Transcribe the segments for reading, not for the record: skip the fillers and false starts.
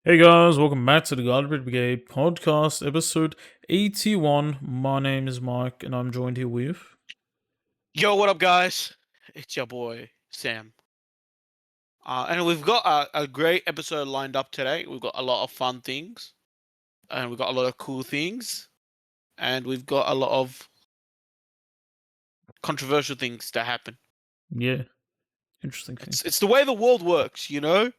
Hey guys, welcome back to the Brigade podcast, episode 81. My name is Mike, and I'm joined here with. Yo, what up, guys? It's your boy Sam, and we've got a great episode lined up today. We've got a lot of fun things, and we've got a lot of cool things, and we've got a lot of controversial things that happen. Yeah, interesting thing. It's the way the world works, you know.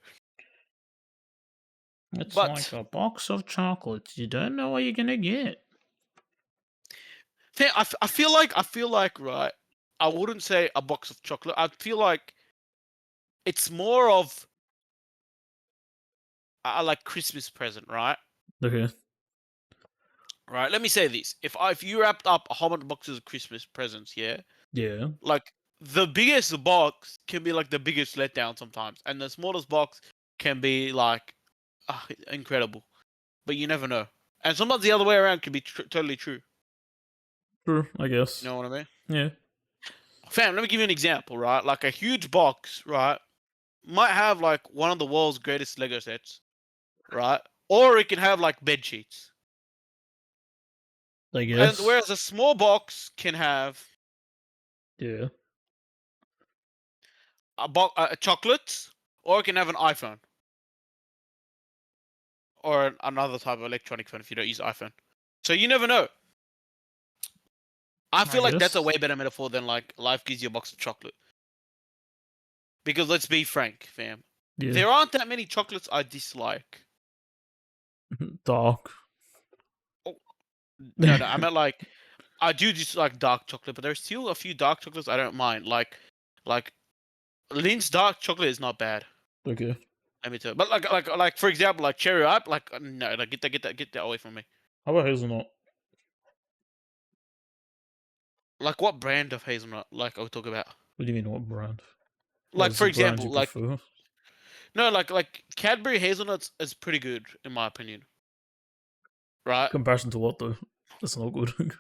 It's But like a box of chocolates. You don't know what you're gonna get. I feel like right. I wouldn't say a box of chocolate. I feel like it's more of a like Christmas present, right? Okay. Right. Let me say this: if you wrapped up a whole bunch of boxes of Christmas presents, yeah. Yeah. Like the biggest box can be like the biggest letdown sometimes, and the smallest box can be like incredible. But you never know, and sometimes the other way around can be totally true. True, I guess. You know what I mean? Yeah. Fam, let me give you an example, right? Like a huge box, right, might have like one of the world's greatest Lego sets, right? Or it can have like bed sheets. I And guess. whereas a small box can have Yeah. a chocolates, or it can have an iPhone. Or another type of electronic phone if you don't use iPhone. So you never know. I I feel like that's a guess. way better metaphor than like life gives you a box of chocolate. Because let's be frank, fam. Yeah. There aren't that many chocolates I dislike. Dark. Oh, no, I meant like I do dislike dark chocolate, but there's still a few dark chocolates I don't mind. Like Lin's dark chocolate is not bad. Okay. Let me tell you. But like for example, like cherry ripe, like no, like get that away from me. How about hazelnut? Like what brand of hazelnut? Like I'll talk about. What do you mean, what brand? What Like is for the brand you example, like prefer? no, like Cadbury hazelnuts is pretty good in my opinion, right? Comparison to what though? That's not good.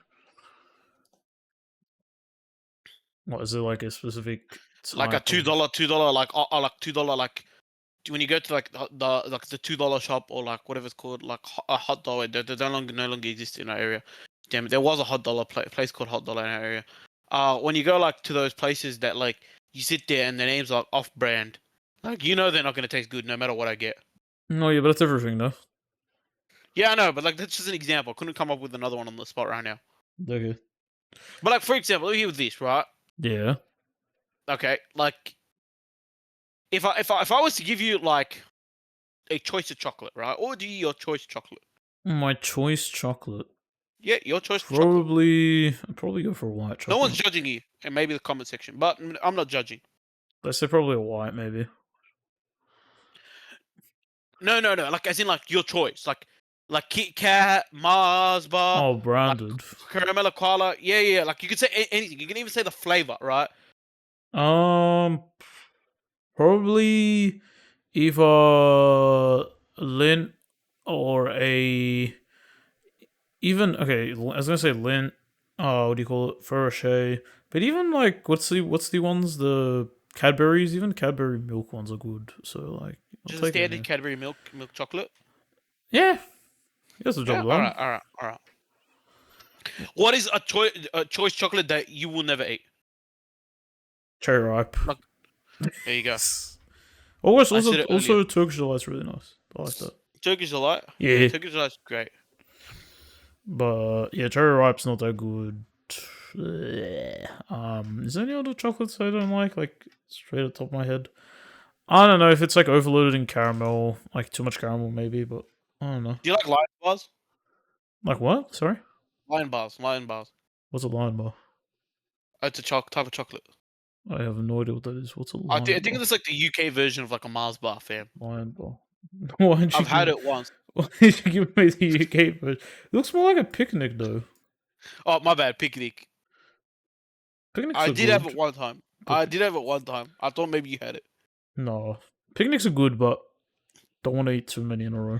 What is it like a specific Like a type two of. dollar, like $2 like when you go to like the $2 shop or like whatever it's called, like a hot dollar. They no longer exist in our area. Damn it, there was a hot dollar place called Hot Dollar in our area. When you go like to those places that like you sit there and the names are off brand, like you know they're not gonna taste good no matter what I get. No, yeah, but that's everything though. Yeah, I know, but like that's just an example. I couldn't come up with another one on the spot right now. Okay. But like for example, here with this, right? Yeah. Okay, like if I was to give you like a choice of chocolate, right? What would be your choice chocolate? My choice chocolate. Yeah, your choice chocolate. I'd probably go for white No one's chocolate. judging you, and maybe the comment section, but I'm not judging. Let's say probably a white, maybe. No. Like as in like your choice, like Kit Kat, Mars bar, Oh, like branded. caramel koala. Yeah. Like you could say anything. You can even say the flavor, right? Um, Probably either lint or a even okay. I was gonna say lint. What do you call it? Ferroche. But even like, what's the ones, the Cadbury's? Even Cadbury milk ones are good. So like, I'll Just a take standard any. Cadbury milk chocolate. Yeah, gets the job Yeah. done. All right. What is a choice chocolate that you will never eat? Cherry ripe. Like there you go. Also, I also, said it earlier. also Turkish delight's really nice. I like that. Turkish delight. Yeah, Yeah, Turkish delight's great. but yeah, cherry ripe's not that good. Is there any other chocolates I don't like? Like straight at the top of my head, I don't know if it's like overloaded in caramel, like too much caramel maybe, but I don't know. Do you like lion bars? Like what? Sorry, Lion bars. what's a lion bar? It's a type of chocolate. I have no idea what that is. What's a I, lion th- I think bar? it's like the UK version of like a Mars bar, fam. Lion bar. Why didn't you I've give had me? it once. Why did you give me the UK version? It looks more like a picnic though. Oh, my bad, picnic. Picnics I are did have good, it one time. but I thought maybe you had it. no, picnics are good, but don't want to eat too many in a row.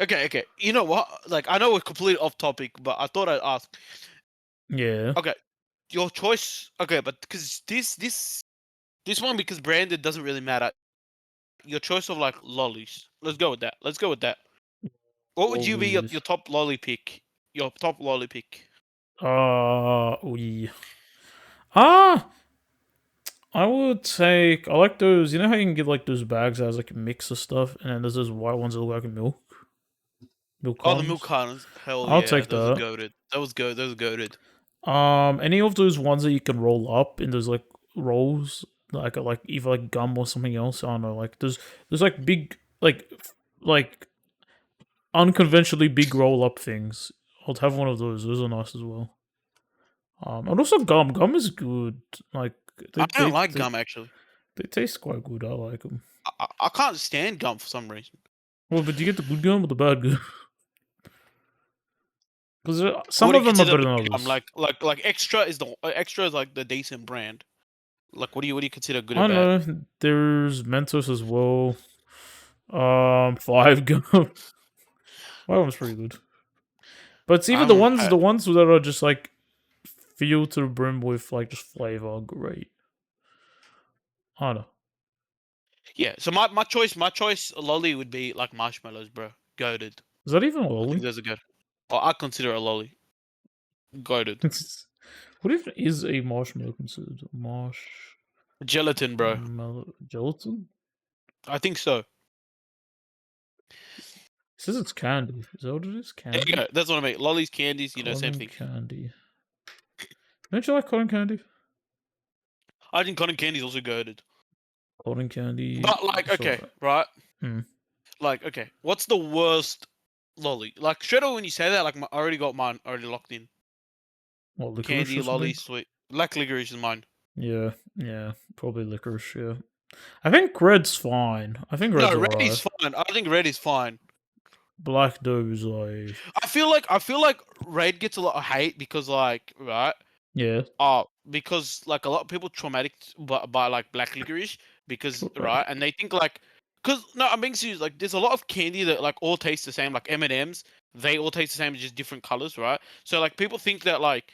Okay. You know what? Like, I know we're completely off topic, but I thought I'd ask. Yeah. Okay, your choice. Okay, but because this one because branded doesn't really matter. Your choice of like lollies. Let's go with that. Let's go with that. What would you be Lollies. your top lolly pick? Your top lolly pick. We. Ah, I would take. I like those. You know how you can get like those bags that has like a mix of stuff, and then there's those white ones that look like milk Oh, the milk cartons. cartons. Hell I'll yeah, take those are that. goaded. That was good. Those are goaded. Any of those ones that you can roll up in those like rolls, like either like gum or something else. I don't know. Like there's like big like unconventionally big roll up things. I'll have one of those. Those are nice as well. And also gum. Gum is good. Like they I don't they like they, gum actually. they taste quite good. I like them. I can't stand gum for some reason. Well, but do you get the good gum or the bad gum? Because What some do of you them are consider better than good gum? others. Like extra is the extra is like the decent brand. Like what do you consider good or I don't bad? know. There's Mentos as well. Five gum. Five gum's pretty good. But it's I even haven't the had. ones that are just like filled to the brim with like just flavor are great. I don't know. Yeah. So my choice lolly would be like marshmallows, bro. Goaded. Is that even a I think lolly? those are good. Or I consider a lolly goaded. What even is a marshmallow considered? Gelatin, bro. Marshmallow gelatin? I think so. It says it's candy. Is that what it is? There you Candy? go. That's what I mean. Lollies, candies, same Cotton thing. candy. Don't you like cotton candy? I think cotton candy is also goaded. Cotton candy. But like, It's okay, alright. right? Hmm. Like, okay, what's the worst lolly? Like straight away when you say that, like I already got mine already locked in. What, licorice Candy, or lolly, something? sweet. Black licorice is mine. Yeah, yeah. Probably licorice, yeah. I think red's fine. I think red's No, red alright. is fine. I think red is fine. Black dough's like. I feel like red gets a lot of hate because like right, Yeah. because like a lot of people traumatic by like black licorice because right, Traumatic. and they think like, cause no, I'm being serious. Like, there's a lot of candy that like all taste the same, like M&Ms. They all taste the same, just different colors, right? So like people think that like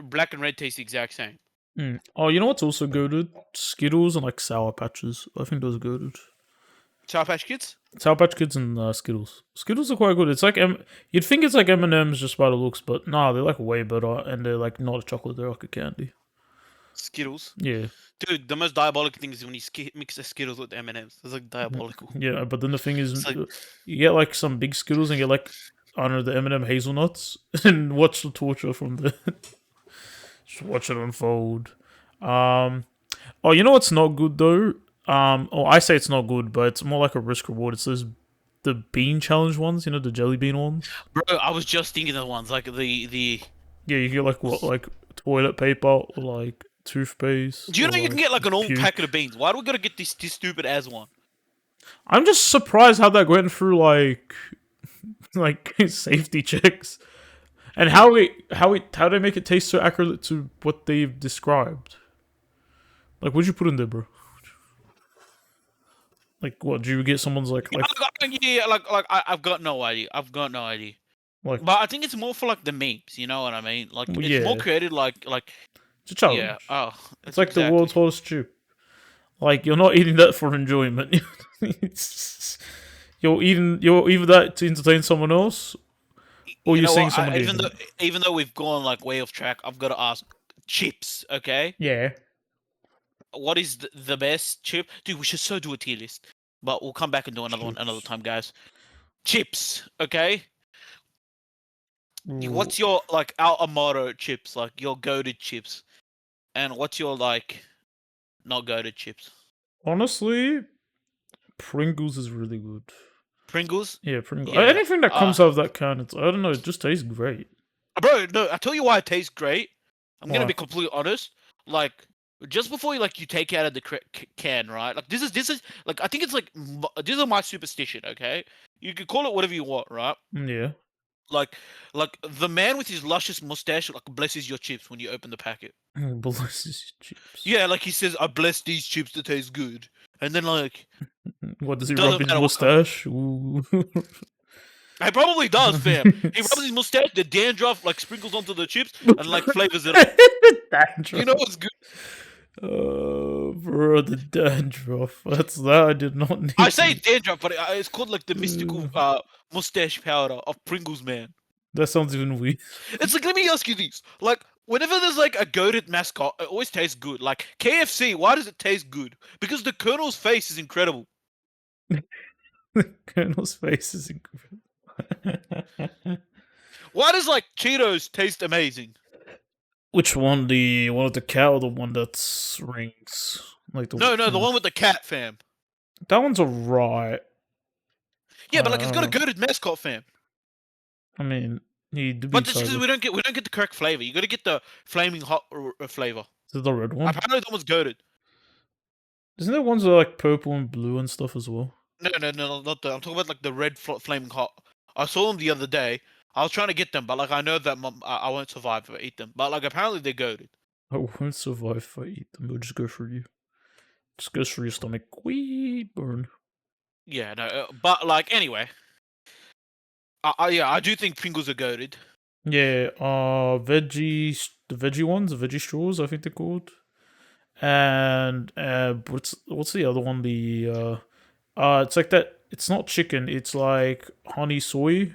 black and red taste the exact same. Mm. Oh, you know what's also goaded? Skittles and like Sour Patches. I think those are goaded. Sour Patch Kids. Sour Patch Kids and Skittles. Skittles are quite good. It's like you'd think it's like M&Ms just by the looks, but nah, they're like way better, and they're like not a chocolate. They're like a candy. Skittles. Yeah, Dude, the most diabolical thing is when you mix the Skittles with M&Ms. It's like diabolical. yeah. But then the thing is, It's like you get like some big Skittles and get like I don't know the M&M hazelnuts, and watch the torture from the just watch it unfold. Um, oh, you know what's not good though? I say it's not good, but it's more like a risk reward. It's those the bean challenge ones, you know, the jelly bean ones. bro, I was just thinking of the ones like the. Yeah, you get like what, like toilet paper or like toothpaste Do you or know you can like get like an old puke. packet of beans? Why do we gotta get this stupid as one? I'm just surprised how that went through like safety checks and how they make it taste so accurate to what they've described. Like, what'd you put in there, bro? Like, what? Do you get someone's Yeah, I've got no idea. I've got no idea. like? But I think it's more for like the memes. You know what I mean? Like Well, it's more yeah, created. Like it's a yeah. challenge. Oh, It's it's like the world's exactly. hottest chip. Like, you're not eating that for enjoyment. You're either that to entertain someone else, or You you're know seeing what? someone eating it. Even though we've gone like way off track, I've got to ask. Chips, okay? Yeah. What is the best chip? Dude, we should so do a tier list. But we'll come back and do another one another Chips. time, guys. Chips, okay? Ooh. What's your like our motto chips, like your goaded chips, and what's your like not goaded chips? Honestly, Pringles is really good. Pringles, Yeah, Pringles. yeah. Anything that comes out of that can, I don't know, it just tastes great. Bro, no, I tell you why it tastes great. I'm gonna Why? be completely honest. Like, just before you take it out of the can, right? Like this is like I think it's like this is my superstition. Okay, you can call it whatever you want, right? Yeah. Like, like the man with his luscious mustache like blesses your chips when you open the packet. Bless chips. Yeah, like he says, "I bless these chips to taste good," and then like What does he rub doesn't in his matter what. mustache? Ooh. He probably does, fam. He rubs his mustache, the dandruff like sprinkles onto the chips and like flavors it up. You know Dandruff. what's good? Bro, the dandruff. That's that. I did not I need say to. dandruff, but it's called like the mystical mustache powder of Pringles, man. That sounds even weird. It's like, let me ask you this: like, whenever there's like a goated mascot, it always tastes good. Like KFC, why does it taste good? Because the Colonel's face is incredible. The Colonel's face is incredible. Why does like Cheetos taste amazing? Which one? The one with the cat or the one that's rings? Like the No, the one with the cat, fam. that one's alright. Yeah, but like it's got a Uh, goated mascot, fam. I mean, he do be But it's because tiger. we don't get the correct flavor. You got to get the flaming hot flavor. Is it the red one? Apparently, that one's goated. Isn't there ones that are like purple and blue and stuff as well? No, not the. I'm talking about like the red flaming hot. I saw them the other day. I was trying to get them, but like I know that I won't survive if I eat them. But like apparently they're goated. I won't survive if I eat them. It'll just go for you. Just goes for your stomach. Wee burn. Yeah, no, but like anyway, yeah, I do think Pringles are goated. Yeah, the veggie ones, the veggie straws, I think they're called. And what's the other one? It's like that. It's not chicken. It's like honey soy.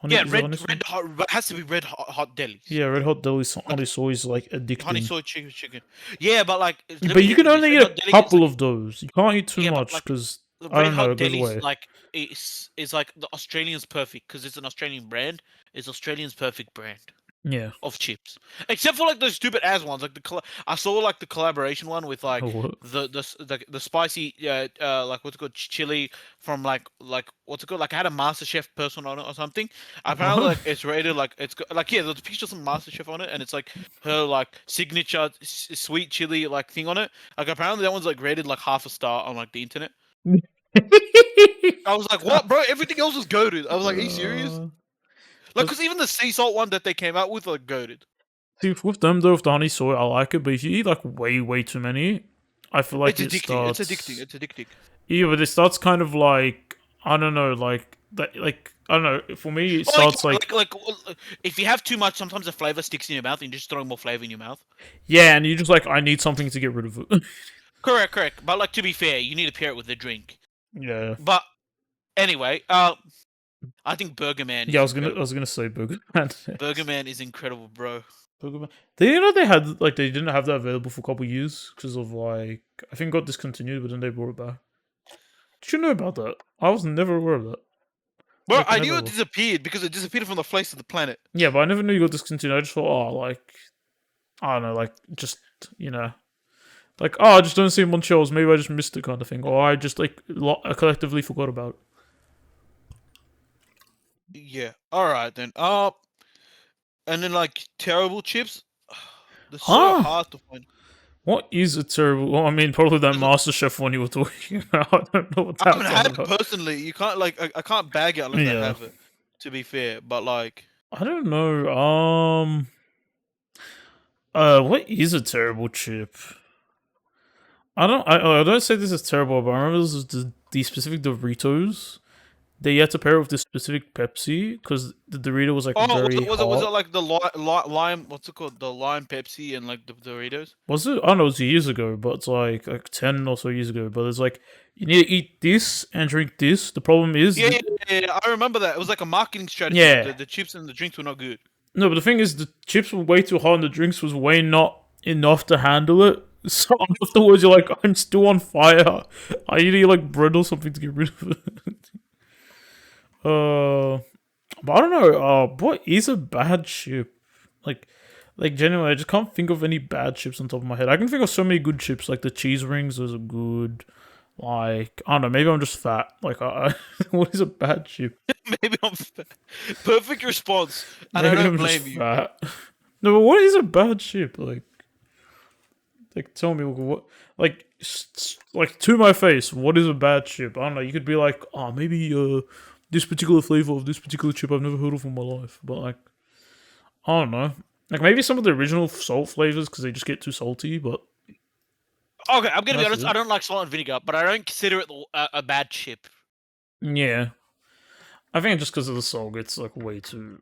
Honey Yeah, is it honey soy? red hot. It has to be red hot delis. Yeah, red hot deli Like honey soy is like honey addicting. soy chicken. Yeah, but like let But me you get can you this. only Red eat hot a deli is couple like of those. You can't eat too yeah, but much like because the I red don't know, hot it goes delis away. like it's like the Australian's perfect because it's an Australian brand. It's Australian's perfect brand Yeah. of chips, except for like those stupid ass ones. Like I saw like the collaboration one with like What? the spicy like what's it called chili from like what's it called like I had a MasterChef person on it or something. Apparently What? like it's rated like it's got, like yeah there's a picture of some MasterChef on it and it's like her like signature sweet chili like thing on it. Like apparently that one's like rated like half a star on like the internet. I was like, what, bro? Everything else was goaded. I was like, are you serious? uh, Like, but because even the sea salt one that they came out with, like, goaded. see, with them though, with the honey soy, I like it. But if you eat like way too many, I feel like It's it addicting. It's addicting. starts. It's addicting. Yeah, but it starts kind of like I don't know, like that. Like I don't know. For me, it Well, like, starts like if you have too much, sometimes the flavor sticks in your mouth, and you just throw more flavor in your mouth. yeah, and you just like I need something to get rid of it. Correct. But like to be fair, you need to pair it with a drink. Yeah. But anyway, I think Burger Man Yeah, is I was incredible. gonna say Burger Man. Burger Man is incredible, bro. Burger Man. Did you know they had like they didn't have that available for a couple years because of like I think it got discontinued, but then they brought it back. Did you know about that? I was never aware of that. Bro, Like I knew never. it disappeared because it disappeared from the face of the planet. Yeah, but I never knew you got discontinued. I just thought, oh, like I don't know, like just you know, like oh, I just don't see him on shows. Maybe I just missed it, kind of thing, or I just like I collectively forgot about it. Yeah. All right then. And then like terrible chips. They're so Huh? hard to find. What is a terrible? Well, I mean, probably that There's MasterChef one you were talking about. I don't know what I haven't that's had all it about. personally. You can't like I can't bag it unless I Yeah, have it. To be fair, but like I don't know. What is a terrible chip? I don't say this is terrible, but I remember this is the specific Doritos. They had to pair it with the specific Pepsi because the Dorito was like oh very was it hot. like the lime what's it called the lime Pepsi and like the Doritos? Was it? I don't know. It was years ago, but it's like 10 or so years ago. But it's like you need to eat this and drink this. The problem is, Yeah. I remember that. It was like a marketing strategy. Like yeah, the chips and the drinks were not good. no. But the thing is, the chips were way too hot, and the drinks was way not enough to handle it. So afterwards, you're like, I'm still on fire. I need to eat like bread or something to get rid of it. But I don't know. What is a bad chip? Like, like genuinely, I just can't think of any bad chips on top of my head. I can think of so many good chips, like the cheese rings. Those are good. Like I don't know. Maybe I'm just fat. Like, what is a bad chip? Maybe I'm perfect response, and I Maybe don't I'm just blame you. fat. No, but what is a bad chip? Like tell me what. Like, like to my face, what is a bad chip? I don't know. You could be like, oh, maybe this particular flavor of this particular chip I've never heard of in my life. But like, I don't know. Like maybe some of the original salt flavors because they just get too salty. But Okay, I'm gonna be that's honest. I it. don't like salt and vinegar, but I don't consider it a bad chip. Yeah, I think just because of the salt, it's like way too.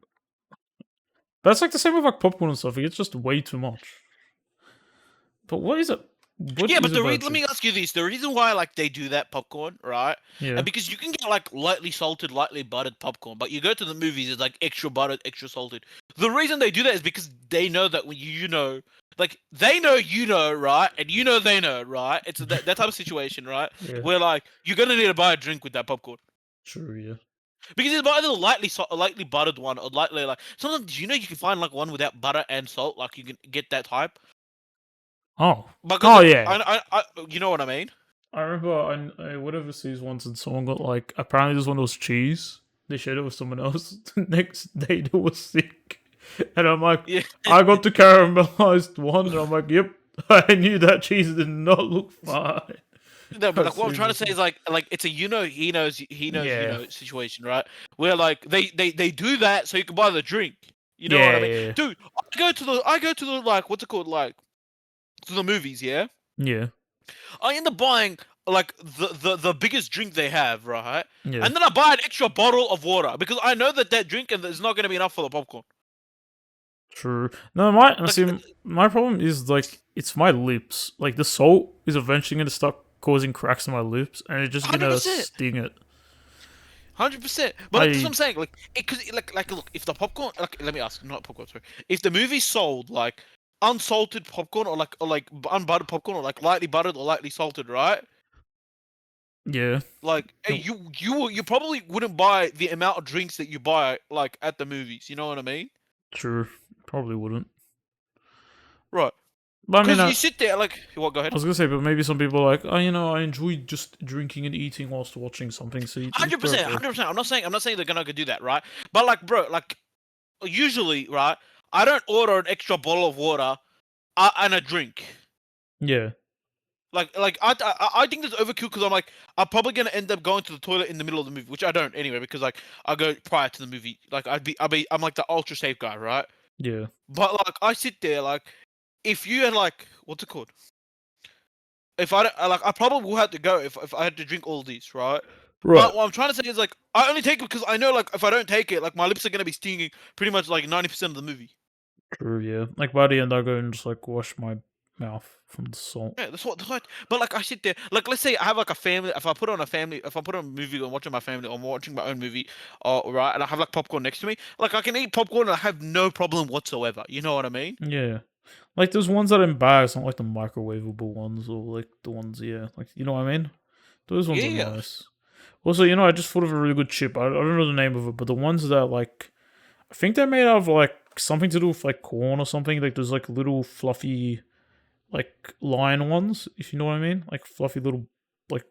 But it's like the same with like popcorn and stuff. It's just way too much. But what is it? What Yeah, is but a bad let chip? me ask you this: the reason why like they do that popcorn, right? Yeah. And because you can get like lightly salted, lightly buttered popcorn, but you go to the movies, it's like extra buttered, extra salted. The reason they do that is because they know that when like they know you know, right, and you know they know, right. It's that type of situation, right? Yeah. Where like you're gonna need to buy a drink with that popcorn True. Yeah. because it's either lightly buttered one or lightly like sometimes you can find like one without butter and salt, like you can get that type. Oh. Because Oh like yeah. you know what I mean. I remember I went overseas once and someone got like apparently this one was cheese. They shared it with someone else. The next day they were sick, and I'm like, Yeah. I got the caramelized one, and I'm like, yep, I knew that cheese did not look fine. No, but As like what I'm soon trying to as say I is like it's a yeah, situation, right? Where like they do that so you can buy the drink. You know what yeah, I mean, yeah, dude? I go to the like what's it called like to the movies, yeah. yeah, I end up buying like the biggest drink they have, right? yeah. And then I buy an extra bottle of water because I know that drink is not going to be enough for the popcorn. True. No, my Like see, my problem is like it's my lips. Like the salt is eventually gonna start causing cracks in my lips, and it's just gonna 100%. sting it. 100%. But like, that's what I I'm saying. Like, because like, look, if the popcorn, like, let me ask, not popcorn, sorry. If the movie sold like unsalted popcorn or like unbuttered popcorn or like lightly buttered or lightly salted, right? yeah. Like, you probably wouldn't buy the amount of drinks that you buy like at the movies. You know what I mean? True. Probably wouldn't. Right. But I mean, Because you sit there like, what? Go I ahead. was gonna say, but maybe some people are like, oh, I enjoy just drinking and eating whilst watching something. So Hundred go percent, for it. 100%. I'm not saying they're gonna go do that, right? But like, bro, like usually, right? I don't order an extra bottle of water and a drink. Yeah, I think that's overkill because I'm like I'm probably gonna end up going to the toilet in the middle of the movie, which I don't anyway because like I go prior to the movie. Like I'm like the ultra safe guy, right? yeah, But like I sit there like if you had like what's it called? If I don't like I probably will have to go if I had to drink all these, right? right. But what I'm trying to say is like I only take it because I know like if I don't take it, like my lips are gonna be stinging pretty much like 90% of the movie. True. Yeah. Like by the end, I go and just like wash my mouth from the salt. Yeah, that's what. But like, I sit there. Like, let's say I have like a family. If I put on a movie and watching my family, or I'm watching my own movie, or right, and I have like popcorn next to me, like I can eat popcorn and I have no problem whatsoever. You know what I mean? Yeah. Like there's ones that are in bags, not like the microwavable ones or like the ones, yeah, like you know what I mean. Those ones are Yeah. nice. Also, I just thought of a really good chip. I don't know the name of it, but the ones that like I think they're made out of like something to do with like corn or something. Like there's like little fluffy like lion ones, if you know what I mean. Like fluffy little like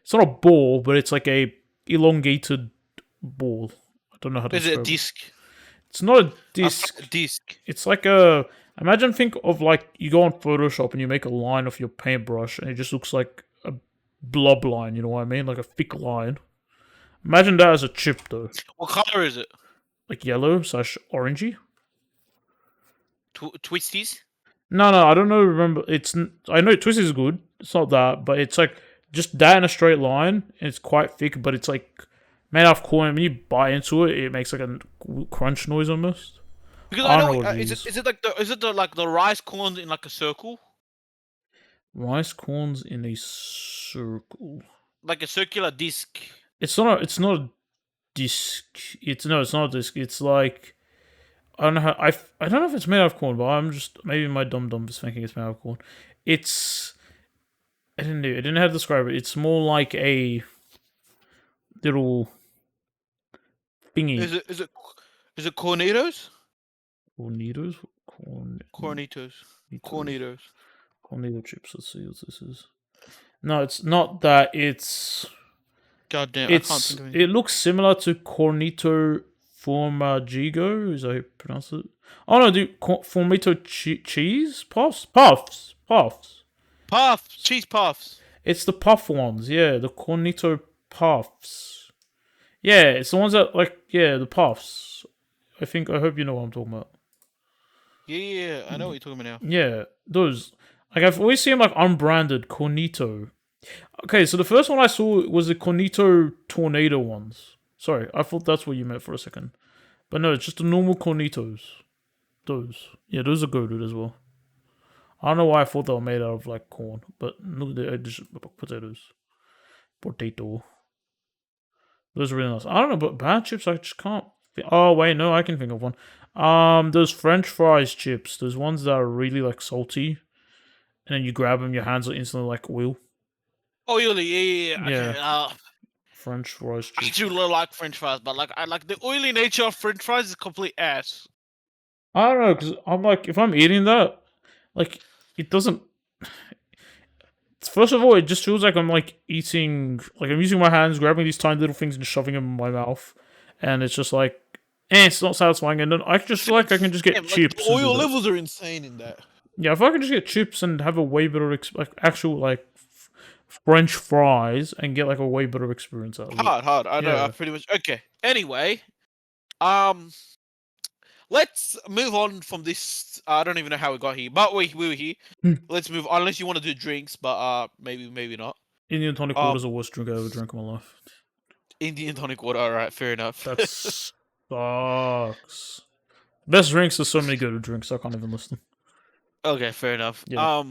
it's not a ball, but it's like a elongated ball. I don't know how to Is it a describe it. disc? It's not a A disc. flat disc. It's like a imagine think of like you go on Photoshop and you make a line of your paintbrush and it just looks like a blob line, you know what I mean? Like a thick line. Imagine that as a chip though. What color is it? Like yellow slash orangey. Twisties. No, I don't know. Remember, I know Twist is good. It's not that, but it's like just that in a straight line. And it's quite thick, but it's like made out of corn. When you bite into it, it makes like a crunch noise almost. Because I I don't know. know what it Is it is. is it like the like the rice corns in like a circle, Rice corns in a circle. like a circular disc? It's not. It's not a disc. It's no. It's not a disc. It's like I don't know how. I don't know if it's made out of corn, but I'm just maybe my dum dum is thinking it's made out of corn. It's I didn't know. I didn't know how to describe it. It's more like a little thingy. Is it cornitos? Cornitos? Cornitos. Cornitos. Cornitos. Cornito chips. Let's see what this is. No, it's not that. God damn, I can't think of anything. It looks similar to Cornito Formaggio. Is that how you pronounce it? Oh no, dude, Formaggio cheese puffs. Puffs, cheese puffs. It's the puff ones. Yeah, the Cornito puffs. Yeah, it's the ones that like the puffs. I hope you know what I'm talking about. Yeah, I know what you're talking about now. Yeah, those. Like I've always seen like unbranded Cornito. Okay, so the first one I saw was the Cornito Tornado ones. Sorry, I thought that's what you meant for a second. But no, it's just the normal Cornitos. Those. Yeah, those are good as well. I don't know why I thought they were made out of like corn, but no, they're just potatoes, potato. Those are really nice. I don't know, but bad chips I just can't. Oh wait, no, I can think of one. Those French fries chips. Those ones that are really like salty, and then you grab them, your hands are instantly like oil. Oh, really? Yeah, yeah, yeah. Yeah, Okay. French fries I chips. do like French fries, but like I like the oily nature of French fries is complete ass. I don't know, because I'm like, if I'm eating that, like, it doesn't. First of all, it just feels like I'm like eating, like I'm using my hands, grabbing these tiny little things and shoving them in my mouth, and it's just like, it's not satisfying. And then I just feel like I can just get Damn, like the chips and do oil that. levels are insane in that. Yeah, if I can just get chips and have a way better, like actual like French fries and get like a way better experience out of it. Hard. I know. I Yeah. pretty much. Okay. Anyway, um, let's move on from this. I don't even know how we got here, but we were here. Hmm. Let's move. Unless you want to do drinks, but maybe not. Indian tonic water Um, is the worst drink I ever drank in my life. Indian tonic water. All right, fair enough. That sucks. Best drinks, there's so many good drinks, I can't even list them. Okay, fair enough. Yeah.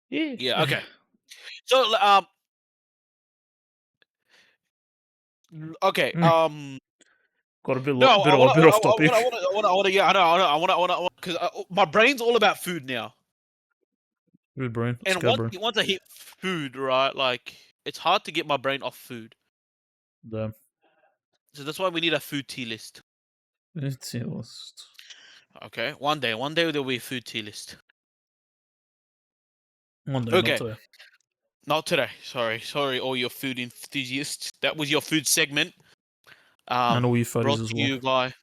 Yeah. Yeah. Okay. So okay. Mm. Got a No, bit off topic. I want to. Yeah, I want because my brain's all about food now. Good brain. And Scared brain. once I hit food, right, like it's hard to get my brain off food. Damn. So that's why we need a food tea list. It's a list. Okay, one day there'll be a food tea list. One day, not Okay, today. not today. Sorry, all your food enthusiasts. That was your food segment. And all you Brought fatties as to well. you by,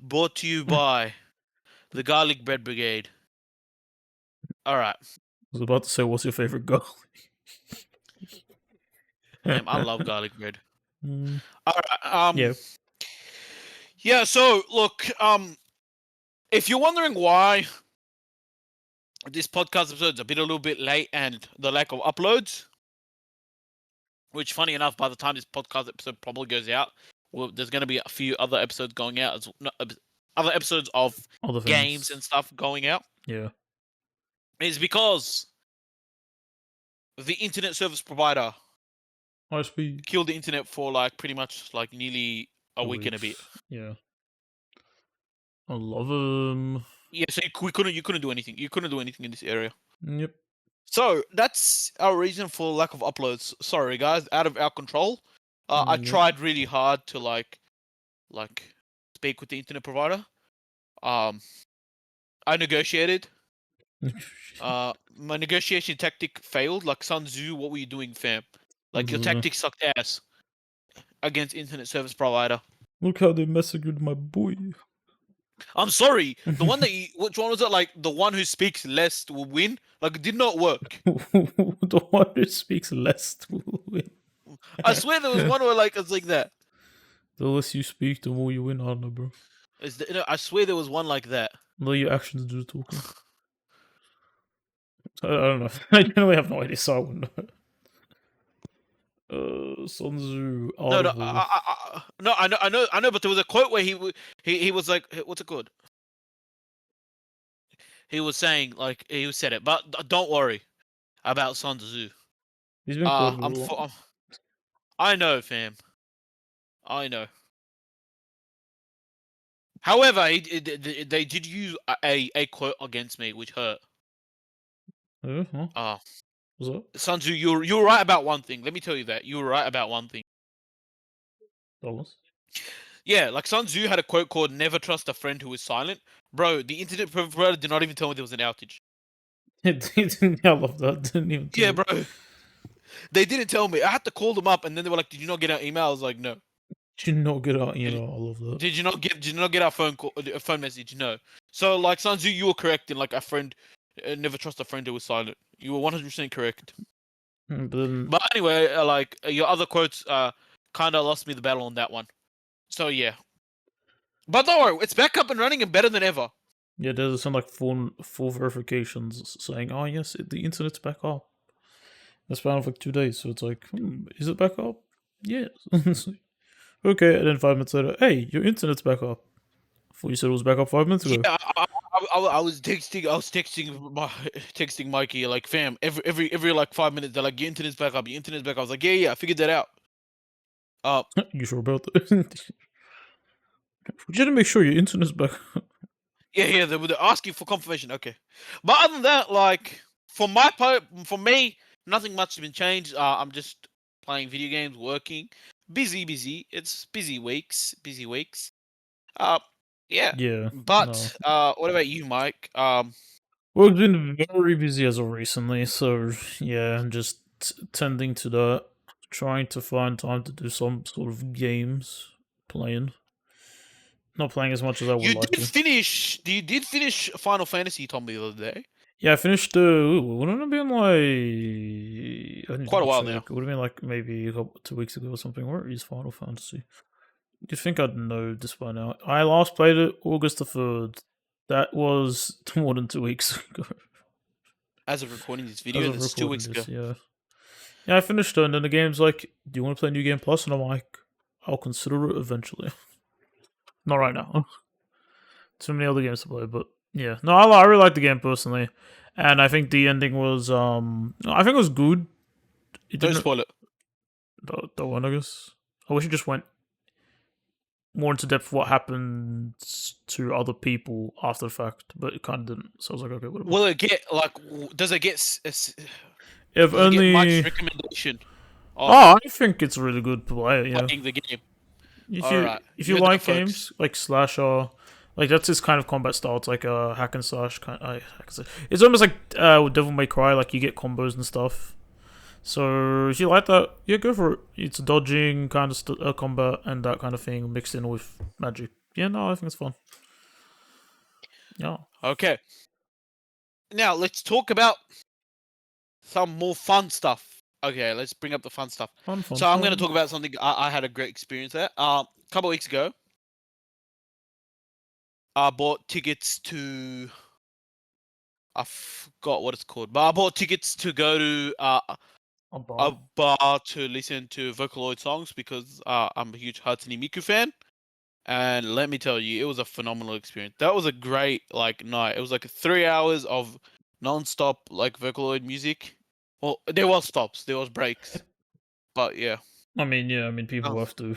brought to you I by the Garlic Bread Brigade. All right, was about to say, what's your favorite girl? damn, I love garlic bread. Mm, All right, yeah. yeah. So look, if you're wondering why this podcast episode's a little bit late and the lack of uploads, which funny enough, by the time this podcast episode probably goes out, well, there's going to be a few other episodes going out, other episodes of Other games things. and stuff going out, Yeah. is because the internet service provider High speed. killed the internet for like pretty much like nearly a A week week. and a bit. Yeah. I love them. Yeah, so you couldn't do anything. You couldn't do anything in this area. Yep. So that's our reason for lack of uploads. Sorry, guys, out of our control. I Yep. tried really hard to like speak with the internet provider. I negotiated. My negotiation tactic failed. Like Sun Tzu, what were you doing, fam? Like your tactic sucked ass against internet service provider. Look how they messing with my boy. I'm sorry. The one that which one was it? Like the one who speaks less will win. Like it did not work. The one who speaks less will win. I swear there was one where like it's like that. The less you speak, the more you win. I don't know, bro. I swear there was one like that. Let your actions do the talking. I don't know. I generally have no idea, so I wouldn't know. Sun Tzu, No, Art no, of War. no. I know. But there was a quote where he was like, what's it called? He was saying like he said it, but don't worry about Sun Tzu. He's been quoted a I'm, lot. I know, fam. I know. However, they did use a quote against me, which hurt. Huh? What's up? Sun Tzu, you're right about one thing. Let me tell you that you were right about one thing. Dollars? Yeah, like Sun Tzu had a quote called "Never trust a friend who is silent." Bro, the internet provider did not even tell me there was an outage. I love that. Didn't even tell Yeah, me. bro. They didn't tell me. I had to call them up, and then they were like, "Did you not get our email?" I was like, "No." Did you not get out email? I love that. Did you not get our phone call, a phone message? No. So like Sun Tzu, you were correct in like a friend. Never trust a friend who is silent. You were 100% correct. But then, But anyway, your other quotes kind of lost me the battle on that one. So yeah. But don't worry, it's back up and running and better than ever. yeah, there's some like full verifications saying, "Oh yes, the internet's back up." That's been for like 2 days, so it's like, is it back up? Yes. Okay, and then 5 minutes later, hey, your internet's back up. thought you said it was back up 5 minutes Yeah, ago. I was texting. I was texting my texting Mikey like, fam. Every like 5 minutes, they're like, your internet's back up. Your internet's back up. I was like, yeah, I figured that out. Uh, You sure about that? We didn't make sure your internet's back. yeah, they're asking for confirmation. Okay, but other than that, like for my part, for me, nothing much has been changed. I'm just playing video games, working, busy. It's busy weeks, busy weeks. Uh, yeah. Yeah, no. But what about you, Mike? Well, it's been very busy as of recently, so yeah, I'm just tending to that. Trying to find time to do some sort of games. Playing. Not playing as much as I would You like did to. finish. You did finish Final Fantasy. You told me the other day. Yeah, I finished. Wouldn't it have been like? I need to Quite a double while now. check. It would have been like maybe 2 weeks ago or something. Where is Final Fantasy? You'd think I'd know this by now. I last played it August 3rd. That was more than 2 weeks ago. As of recording this As video, of that's two recording weeks ago. this, yeah. Yeah, I finished it, and then the game's like, do you want to play New Game Plus? And I'm like, I'll consider it eventually. Not right now. Too many other games to play, but yeah. No, I really like the game personally. And I think the ending was, I think it was good. It Don't didn't, spoil it. the one, I guess. I wish it just went more into depth what happens to other people after the fact, but it kind of didn't. So I was like, okay, whatever. Will it get like? Does it get? If Does it get much only. recommendation of Oh, I think it's a really good play. Yeah, playing the game? if All you right, if you you heard that, like folks. games like slasher, like that's his kind of combat style. It's like a hack and slash kind. Hack and slash. It's almost like Devil May Cry. Like you get combos and stuff. So if you like that, yeah, go for it. It's dodging kind of combat and that kind of thing mixed in with magic. Yeah, no, I think it's fun. Yeah, Okay, now let's talk about some more fun stuff. Okay, let's bring up the fun stuff. fun, fun, So I'm going to fun. talk about something I had a great experience at. A couple weeks ago, I bought tickets to. I forgot what it's called, but I bought tickets to go to A a bar. bar to listen to Vocaloid songs because I'm a huge Hatsune Miku fan. And let me tell you, it was a phenomenal experience. That was a great like night. It was like 3 hours of non-stop like Vocaloid music. Well, there was stops, there was breaks, but yeah. I mean, yeah, I mean, people Oh. have to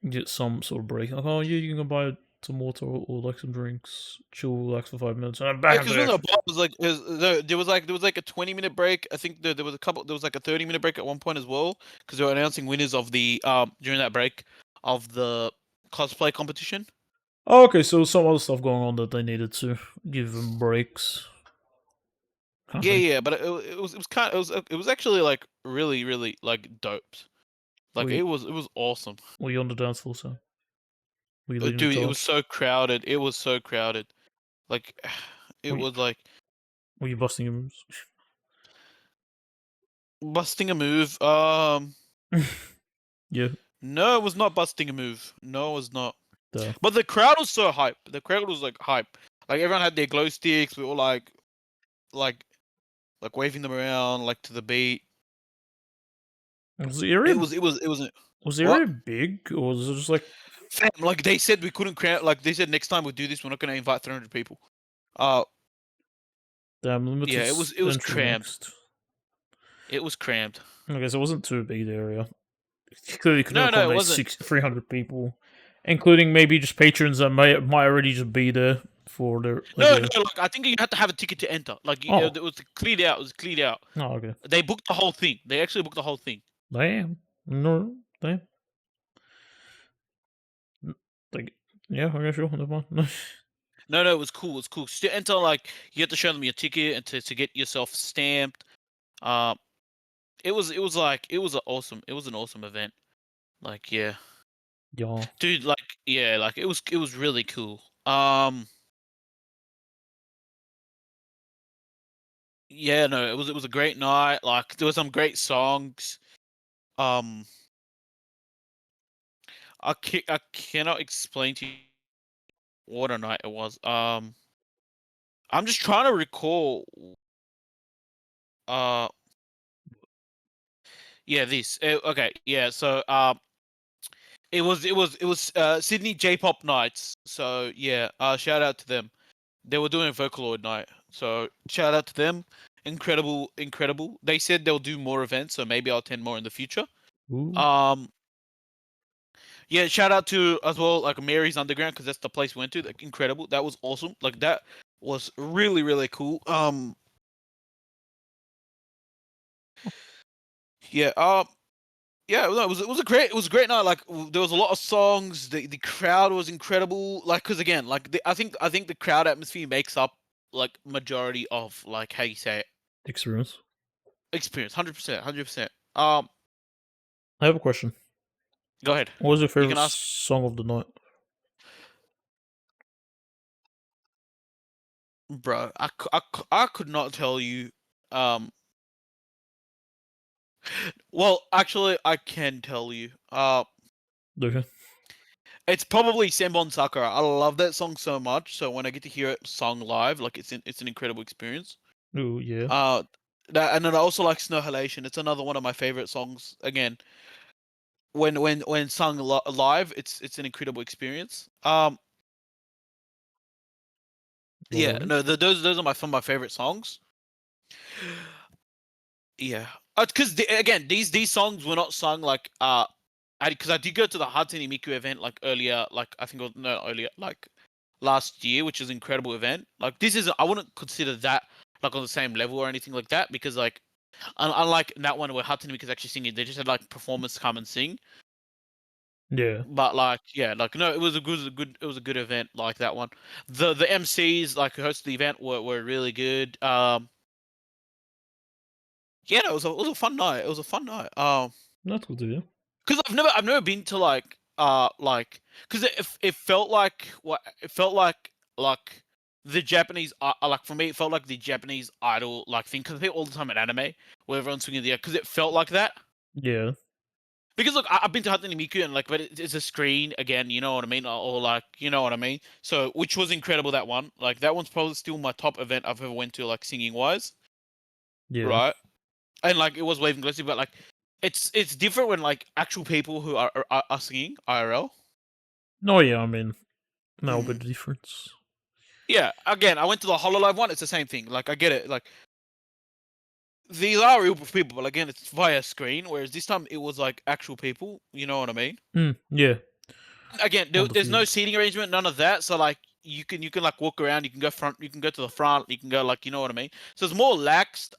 get some sort of break. Like, oh, yeah, you can go buy some water or like some drinks, chill, relax for 5 minutes, and I'm Yeah, back into because the when the action. bar was like, there was like a 20-minute break. I think there was a couple. There was like a 30-minute break at one point as well because they were announcing winners of the during that break of the cosplay competition. Oh, okay, so some other stuff going on that they needed to give them breaks, kind of Yeah, thing. yeah, but it was kind of it was actually like really like dope. Like Were you, it was awesome. were you on the dance floor, so? Were you leading the Dude, it was charge? so crowded. It was so crowded. Like it Were you, was like were you busting your moves? busting a move. Yeah, No, it was not busting a move. No, it was not. the. But the crowd was so hype. The crowd was like hype. Like everyone had their glow sticks. We were like like waving them around like to the beat. Was the area It was was the what? area big, or was it just like, Fam, like they said we couldn't crowd. Like they said next time we do this, we're not going to invite 300 people. Uh, damn, yeah, limited it was entry crammed. next? It was crammed. Okay, so it wasn't too big the area. Clearly couldn't No, it accommodate wasn't. 300 people, including maybe just patrons that might already just be there for their like No, a. no. Like I think you had to have a ticket to enter. Like Oh, it was cleared out. It was cleared out. oh, okay. They booked the whole thing. They actually booked the whole thing. Damn. No, damn. Like, yeah, okay, sure, never mind. No, it was cool. It was cool. To enter, like you had to show them your ticket and to get yourself stamped. Um, it was like it was an awesome event. Like yeah, Yeah, dude. Like yeah, like it was really cool. Yeah, no, it was a great night. Like there were some great songs. Um, I cannot explain to you what a night it was. I'm just trying to recall. Uh, yeah, this. Okay, yeah. So, it was Sydney J-pop nights. So yeah, shout out to them. They were doing a Vocaloid night. So shout out to them. Incredible, incredible. They said they'll do more events, so maybe I'll attend more in the future. Ooh, Um, yeah, shout out to as well like Mary's Underground because that's the place we went to. Like, incredible. That was awesome. Like that was really really cool. Yeah. Yeah, no, it was a great night. Like there was a lot of songs. The crowd was incredible. Like because again, like I think the crowd atmosphere makes up like majority of like how you say it experience. experience. 100%, 100%. I have a question. Go ahead. What was your You favorite can ask, song of the night? bro. I could not tell you. Um, well, actually, I can tell you. Okay. It's probably Senbon Sakura. I love that song so much. So when I get to hear it sung live, like it's an incredible experience. Ooh, yeah. Uh, that, and then I also like Snow Halation. It's another one of my favorite songs. Again, when sung live, it's an incredible experience. Yeah, Lordy. no, those are my favorite songs. Yeah, because again, these songs were not sung like because I did go to the Hatsune Miku event like earlier, like I think it was, no earlier, like last year, which is an incredible event. Like this is I wouldn't consider that like on the same level or anything like that because like unlike that one where Hatsune Miku is actually singing, they just had like performers come and sing. Yeah. But like yeah, like no, it was a good event like that one. The MCs like who hosted the event were really good. Yeah, no, it was a fun night. It was a fun night. That's good to hear. Because I've never been to like because it felt like what it felt like the Japanese like for me it felt like the Japanese idol like thing because I think all the time at anime where everyone's swinging the air because it felt like that. Yeah. Because look, I've been to Hatsune Miku and like, but it's a screen again. You know what I mean, or like, you know what I mean. So, which was incredible. That one, like, that one's probably still my top event I've ever went to, like singing wise, Yeah. right? And like, it was waving glitzy, but like, it's different when like actual people who are singing IRL. Oh, yeah, I mean, that'll be Mm. the difference. Yeah, again, I went to the Hololive one. It's the same thing. Like, I get it. Like, these are real people, but again, it's via screen. Whereas this time it was like actual people. You know what I mean? Yeah. Again, On the there's no field. seating arrangement, none of that. So like you can like walk around, you can go front, you can go to the front, you can go like you know what I mean. So it's more laxed.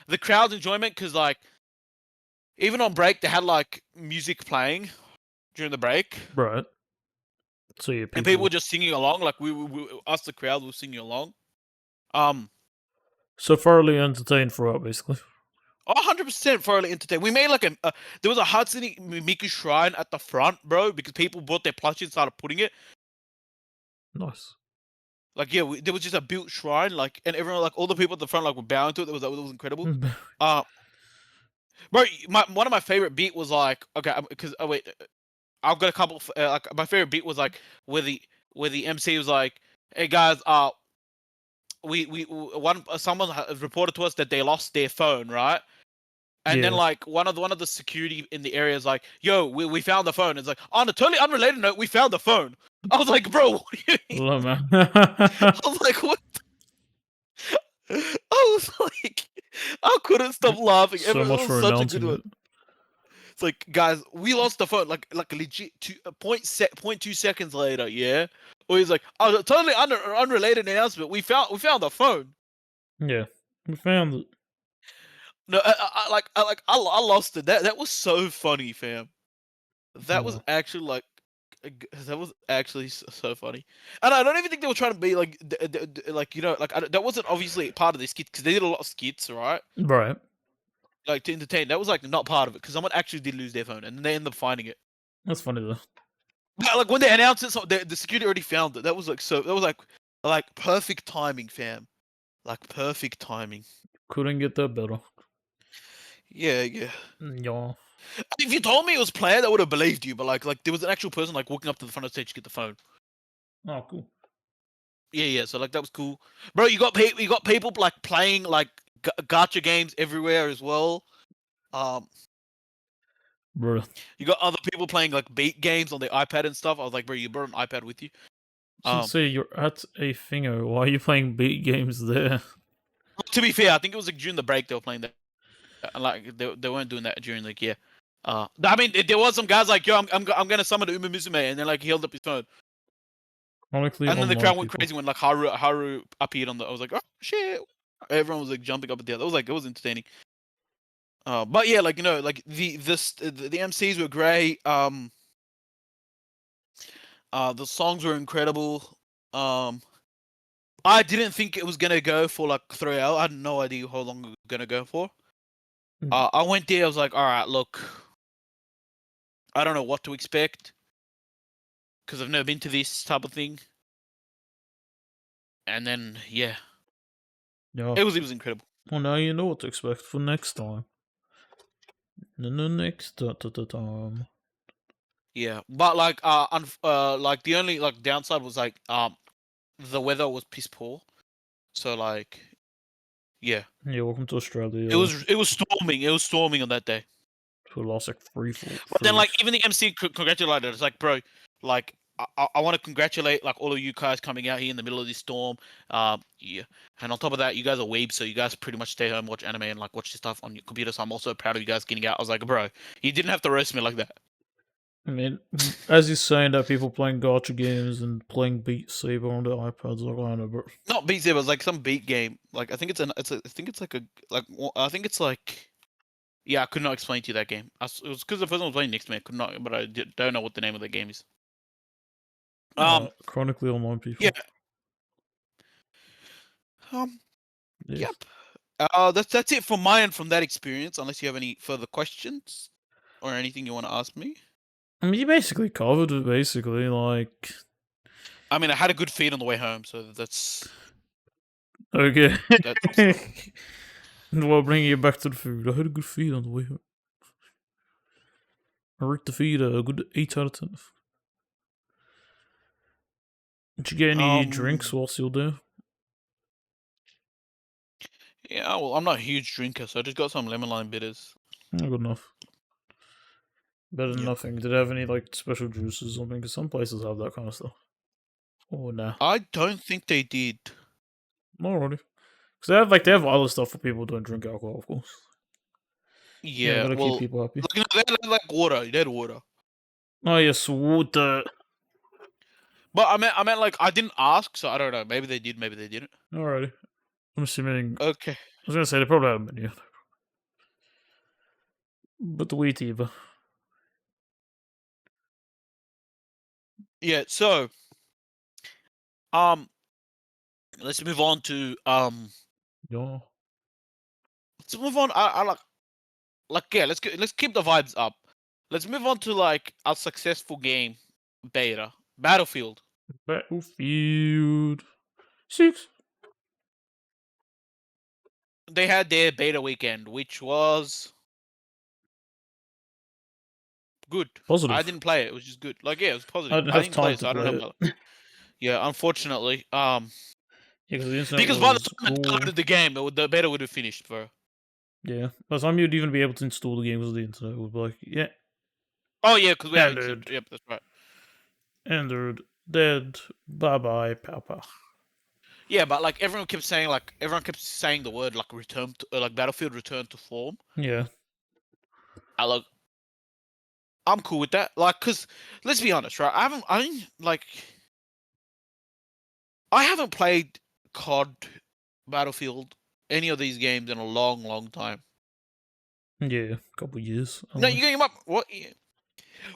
The crowd's enjoyment because like even on break they had like music playing during the break, Right. So, yeah, and people were people. just singing along. Like we us the crowd were singing along. Um, So thoroughly entertained throughout, basically. 100% thoroughly entertained. We made like there was a Hatsune Miku shrine at the front, bro, because people bought their plushies and started putting it. Nice. Like yeah, there was just a built shrine, like, and everyone, like, all the people at the front, like, were bowing to it. That was incredible. Uh, bro, one of my favorite beat was like, okay, because oh wait, I've got a couple. Like my favorite beat was like where the MC was like, "Hey guys, we one someone reported to us that they lost their phone, right?" And then Yeah. like one of the security in the area is like, "Yo, we found the phone." It's like on a totally unrelated note, we found the phone. I was like, "Bro, what do you mean?" Love, man. I was like, "What?" I was like, I couldn't stop laughing. It So much was for such a good announcing it. one. It's like, guys, we lost the phone. Like legit, point 2 seconds later, yeah. Or he's like, oh, totally unrelated announcement. We found the phone. Yeah. We found it. No, I lost it. That was so funny, fam. That was No. actually like. That was actually so funny, and I don't even think they were trying to be like, like you know, like that wasn't obviously part of the skit because they did a lot of skits, right? Right. Like to entertain. That was like not part of it because someone actually did lose their phone and then they ended up finding it. That's funny, though. But like when they announced it, so the security already found it. That was like so. That was like perfect timing, fam. Like perfect timing. Couldn't get that better. Yeah, yeah. Yeah. If you told me it was planned, I would have believed you. But like there was an actual person like walking up to the front of the stage to get the phone. Oh, cool. Yeah, yeah. So like that was cool, bro. You got people like playing like gacha games everywhere as well. Um, bro. You got other people playing like beat games on the iPad and stuff. I was like, bro, you brought an iPad with you. Since Um, say you're at a thingo, why are you playing beat games there? to be fair, I think it was like during the break they were playing that. And like they weren't doing that during like yeah. I mean, there was some guys like, yo, I'm gonna summon Uma Musume, and then like he held up his phone, Chronically and then the online crowd went people. crazy when like Haru appeared on the. I was like, oh shit! Everyone was like jumping up and down. It was entertaining. But yeah, like like the MCs were great. The songs were incredible. Um, I didn't think it was gonna go for like 3 hours. I had no idea how long it was gonna go for. I went there. I was like, all right, look, I don't know what to expect because I've never been to this type of thing. And then yeah, Yeah. it was incredible. Well, now you know what to expect for next time. No, next time. Yeah, but like like the only like downside was like the weather was piss poor. So like yeah, Yeah, welcome to Australia. it was storming. It was storming on that day. For the last like But then, 3 like, weeks. even the MC congratulated us. Like, bro, like, I want to congratulate like all of you guys coming out here in the middle of this storm. Yeah, and on top of that, you guys are weebs, so you guys pretty much stay home, watch anime, and like watch this stuff on your computer. So I'm also proud of you guys getting out. I was like, bro, you didn't have to roast me like that. I mean, as he's saying that people playing gacha games and playing Beat Saber on their iPads, like, I don't know, bro. Not Beat Saber, it was like some beat game. Like, I think I think it's like a like I think it's like. Yeah, I could not explain to you that game. It was because the person was playing next to me. I could not, but don't know what the name of the game is. Chronically online Yeah. people. Um, Yeah. yep. That's it from my end from that experience. Unless you have any further questions or anything you want to ask me. I mean, you basically covered it, basically, like. I mean, I had a good feed on the way home, so Okay. that's Well, bringing you back to the food. I had a good feed on the way home. I rate the feed a good 8 out of 10. Did you get any drinks whilst you were there? yeah. Well, I'm not a huge drinker, so I just got some lemon lime bitters. Good enough. Better than Yeah. nothing. Did it have any like special juices or something? Because some places have that kind of stuff. Oh nah. I don't think they did. Alrighty. Because they have other stuff for people who don't drink alcohol, of course. Yeah, Yeah. gotta keep Well, people happy. like, they had like water. They had water. Oh yes, water. But I meant like I didn't ask, so I don't know. Maybe they did. Maybe they didn't. Alrighty. I'm assuming. I Okay. was gonna say they probably had a menu, but the wheat either. Yeah. So let's move on to Yeah. let's move on. I like yeah. Let's keep the vibes up. Let's move on to like a successful game beta Battlefield. Battlefield 6. They had their beta weekend, which was good. I Positive. didn't play it. It was just good. Like yeah, it was I positive. didn't I have didn't play time it, to so I don't play know it. about. Yeah, unfortunately. Yeah, because the internet Because by the was time I cool. downloaded the game, the beta would have finished, bro. Yeah. By the time you'd even be able to install the games on the internet, it would be like, yeah, Oh yeah, because we haven't seen. ended. Yep, that's right. Entered. Dead. Bye bye, papa. Yeah, but like everyone kept saying the word like return to like Battlefield return to form. Yeah. I like I'm cool with that. Like, cause let's be honest, right? I haven't played COD, Battlefield, any of these games in a long, long time. Yeah. A couple years, at No, you least. get up. What?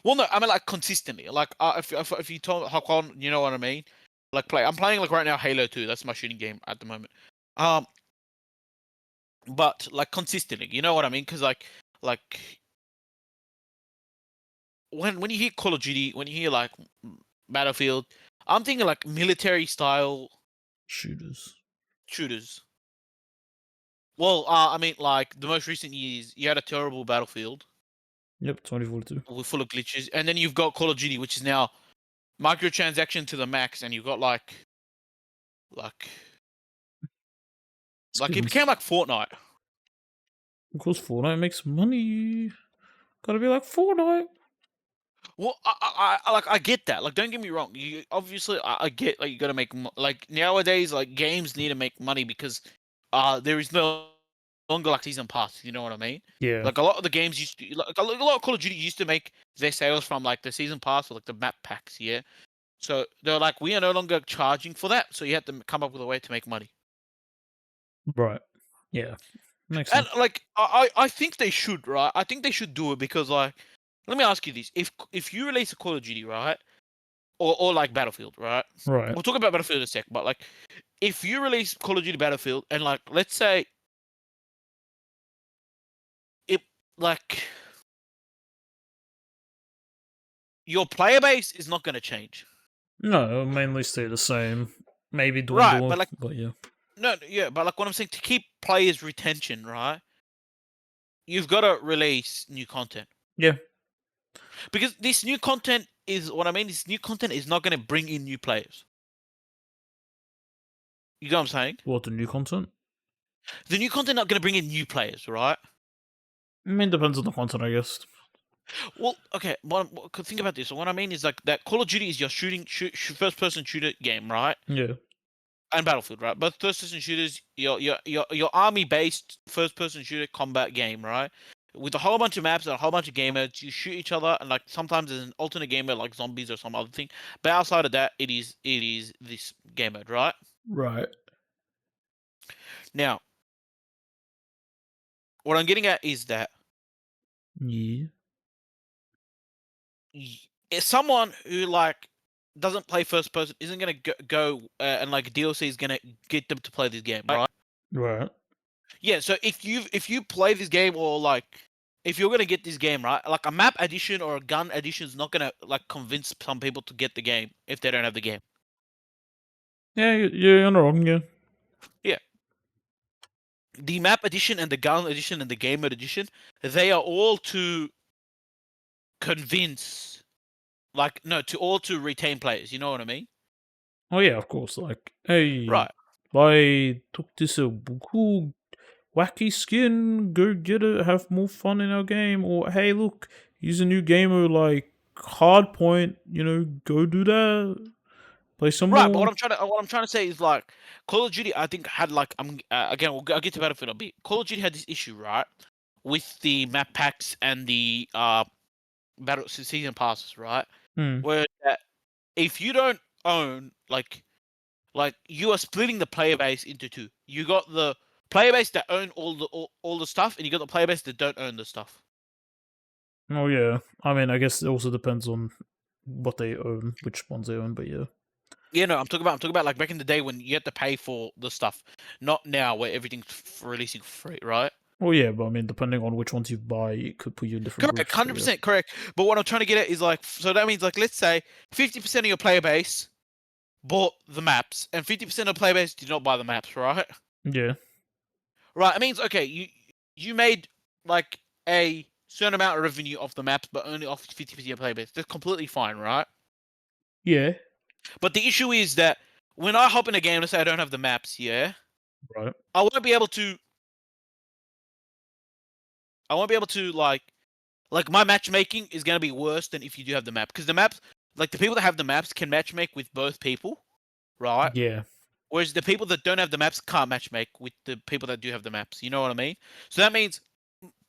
Well, no, I mean like consistently. Like, if you told Hakon, you know what I mean. Like, I'm playing like right now Halo 2. That's my shooting game at the moment. Um, but like consistently, you know what I mean? Because like when you hear Call of Duty, when you hear like Battlefield, I'm thinking like military style Shooters. shooters. Well, I mean like the most recent years, you had a terrible Battlefield Yep, 2042. with full of glitches, and then you've got Call of Duty, which is now microtransaction to the max, and you've got like it Skins. became like Fortnite. Of course, Fortnite makes money. Gotta be like Fortnite. Well, I get that. Like, don't get me wrong. You obviously, I get like you got to make like nowadays, like games need to make money because there is no longer like season pass. You know what I mean? Yeah. Like a lot of the games used to, like a lot of Call of Duty used to make their sales from like the season pass or like the map packs. Yeah. So they're like, we are no longer charging for that. So you have to come up with a way to make money. Right. Yeah. Makes And sense. like, I think they should, right? I think they should do it because like, let me ask you this: if you release a Call of Duty, right? Or like Battlefield, right? Right. We'll talk about Battlefield in a sec, but like if you release Call of Duty Battlefield and like let's say it like your player base is not going to change, No, it'll mainly stay the same. Maybe right? dwindle, But like but yeah. no, yeah, but like what I'm saying to keep players retention, right? You've got to release new content Yeah. because this new content is what I mean. This new content is not going to bring in new players. You know what I'm saying? What, the new content? The new content not going to bring in new players, right? I mean, depends on the content, I guess. Well, okay. Think about this. What I mean is like that Call of Duty is your first person shooter game, right? Yeah. And Battlefield, right? Both first person shooters, your army based first person shooter combat game, right? With a whole bunch of maps and a whole bunch of gamers, you shoot each other, and like sometimes there's an alternate game mode like zombies or some other thing. But outside of that, it is this game mode, right? Right. Now, what I'm getting at is that Yeah. if someone who like doesn't play first person isn't gonna go and like DLC is gonna get them to play this game, right? Right. Yeah. So if you play this game or like if you're gonna get this game right, like a map addition or a gun addition is not gonna like convince some people to get the game if they don't have the game. Yeah, you're not wrong, yeah. Yeah. The map edition and the gun edition and the game mode edition, they are all to convince, like no, to all to retain players. You know what I mean? Oh, yeah, of course. Like, hey, Right. I took this cool, wacky skin, go get it, have more fun in our game. Or, hey, look, use a new gamer like Hardpoint, go do that. Play some Right, but more. what I'm trying to say is like Call of Duty. I think had like again I'll get to Battlefield a bit. Call of Duty had this issue right with the map packs and the battle season passes, right? Hmm. Where if you don't own like you are splitting the player base into two. You got the player base that own all the stuff, and you got the player base that don't own the stuff. Oh, yeah. I mean, I guess it also depends on what they own, which ones they own, but yeah. Yeah, no, I'm talking about like back in the day when you had to pay for the stuff, not now where everything's releasing for free, right? Oh, yeah, but I mean, depending on which ones you buy, it could put you in different Correct, groups, but yeah. 100% correct. But what I'm trying to get at is like, so that means like, let's say 50% of your player base bought the maps, and 50% of the player base did not buy the maps, right? Yeah. Right. It means okay, you made like a certain amount of revenue off the maps, but only off 50% of your player base. That's completely fine, right? Yeah. But the issue is that when I hop in a game, let's say I don't have the maps, yeah, Right. I won't be able to. I won't be able to like my matchmaking is gonna be worse than if you do have the map because the maps, like the people that have the maps can matchmake with both people, right? Yeah. Whereas the people that don't have the maps can't matchmake with the people that do have the maps. You know what I mean? So that means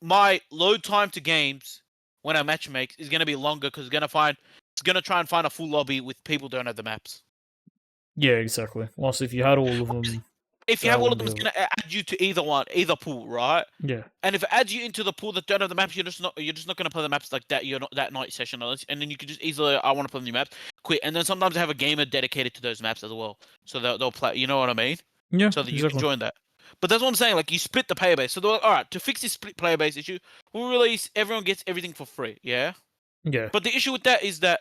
my load time to games when I matchmake is gonna be longer because it's gonna try and find a full lobby with people who don't have the maps. Yeah, exactly. Whilst if you had all of them, If you that have all of wouldn't them, be it's able. gonna add you to either pool, right? Yeah. And if it adds you into the pool that don't have the maps, you're just not gonna play the maps like that. You're not that night session, and then you can just easily I want to play the new maps, quit, and then sometimes they have a gamer dedicated to those maps as well, so they'll play. You know what I mean? Yeah, So that you can exactly. join that. But that's what I'm saying. Like you split the player base. So they're like, all right, to fix this split player base issue, we'll release everyone gets everything for free. Yeah. Yeah. But the issue with that is that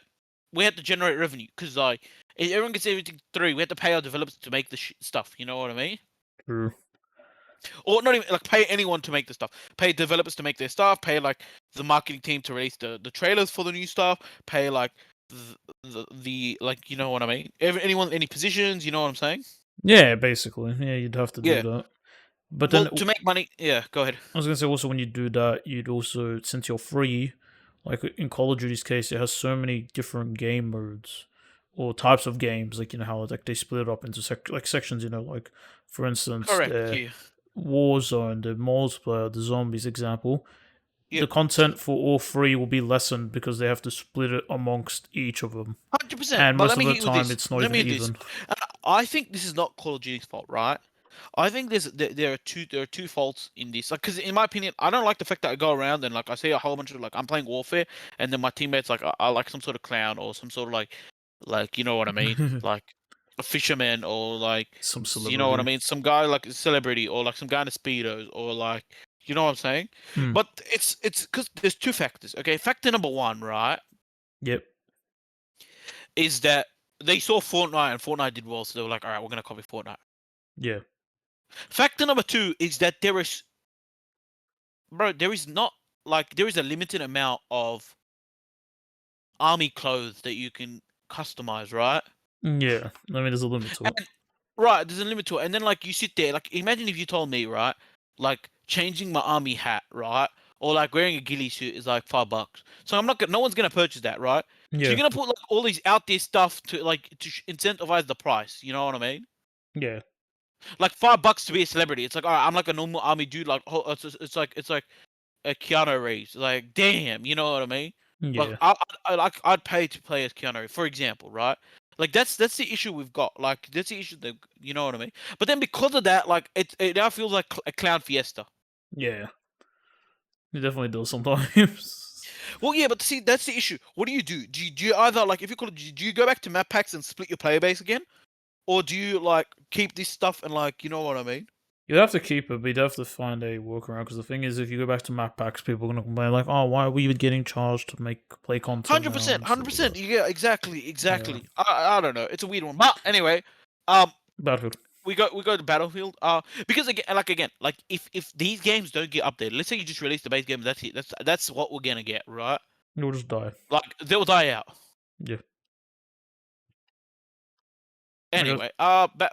we had to generate revenue because like if everyone gets everything free, we had to pay our developers to make the stuff. You know what I mean? True. Or not even like pay anyone to make the stuff. Pay developers to make their stuff. Pay like the marketing team to release the trailers for the new stuff. Pay like the like you know what I mean. Anyone any positions. You know what I'm saying? Yeah, basically. Yeah, you'd have to do Yeah. that. But then Well, to make money, yeah. Go ahead. I was gonna say also when you do that, you'd also since you're free. Like in Call of Duty's case, it has so many different game modes or types of games. Like how like they split it up into like sections. Like for instance, Correct. the Yeah. Warzone, the multiplayer, the zombies example. The Yep. content for all three will be lessened because they have to split it amongst each of them, 100%. and But most let of me the hit you with time this. it's not Let even me hit this. even. And I think this is not Call of Duty's fault, right? I think there are two faults in this. Like, because in my opinion, I don't like the fact that I go around and like I see a whole bunch of like I'm playing Warfare, and then my teammates like are like some sort of clown or some sort of like you know what I mean, like a fisherman or like Some you know what I celebrity. mean, some guy like a celebrity or like some guy in a speedos or like you know what I'm saying. Hmm. But it's because there's two factors. Okay, factor number one, right, Yep. is that they saw Fortnite and Fortnite did well, so they were like, all right, we're gonna copy Fortnite. Yeah. Factor number two is that there is not like there is a limited amount of army clothes that you can customize, right? Yeah. I mean, there's a limit to it. And right, there's a limit to it. And then like you sit there, like imagine if you told me, right, like changing my army hat, right, or like wearing a ghillie suit is like $5. So I'm not gonna, no one's gonna purchase that, right? So Yeah. you're gonna put like all these out there stuff to like to incentivize the price. You know what I mean? Yeah. Like $5 to be a celebrity. It's like, all right, I'm like a normal army dude. Like, it's like a Keanu Reeves. Like, damn, you know what I mean? Like, Yeah. I'd pay to play as Keanu Reeves, for example, right? Like, that's the issue we've got. Like, that's the issue that you know what I mean. But then because of that, like, it now feels like a clown fiesta. Yeah. It definitely does sometimes. Well, yeah, but see, that's the issue. What do you do? Do you either like if you call it, do you go back to map packs and split your player base again, or do you like keep this stuff and like you know what I mean? You'd have to keep it, but you'd have to find a workaround. Because the thing is, if you go back to map packs, people are gonna complain like, "Oh, why are we getting charged to make play content Hundred now?" percent, and hundred stuff like percent. that. Yeah, exactly, Yeah. exactly. I don't know. It's a weird one, but anyway, um, Battlefield. we go to Battlefield. Because again, like if these games don't get updated, let's say you just release the base game, that's it. That's what we're gonna get, right? You'll just die. Like they'll die out. Yeah. I guess. Anyway,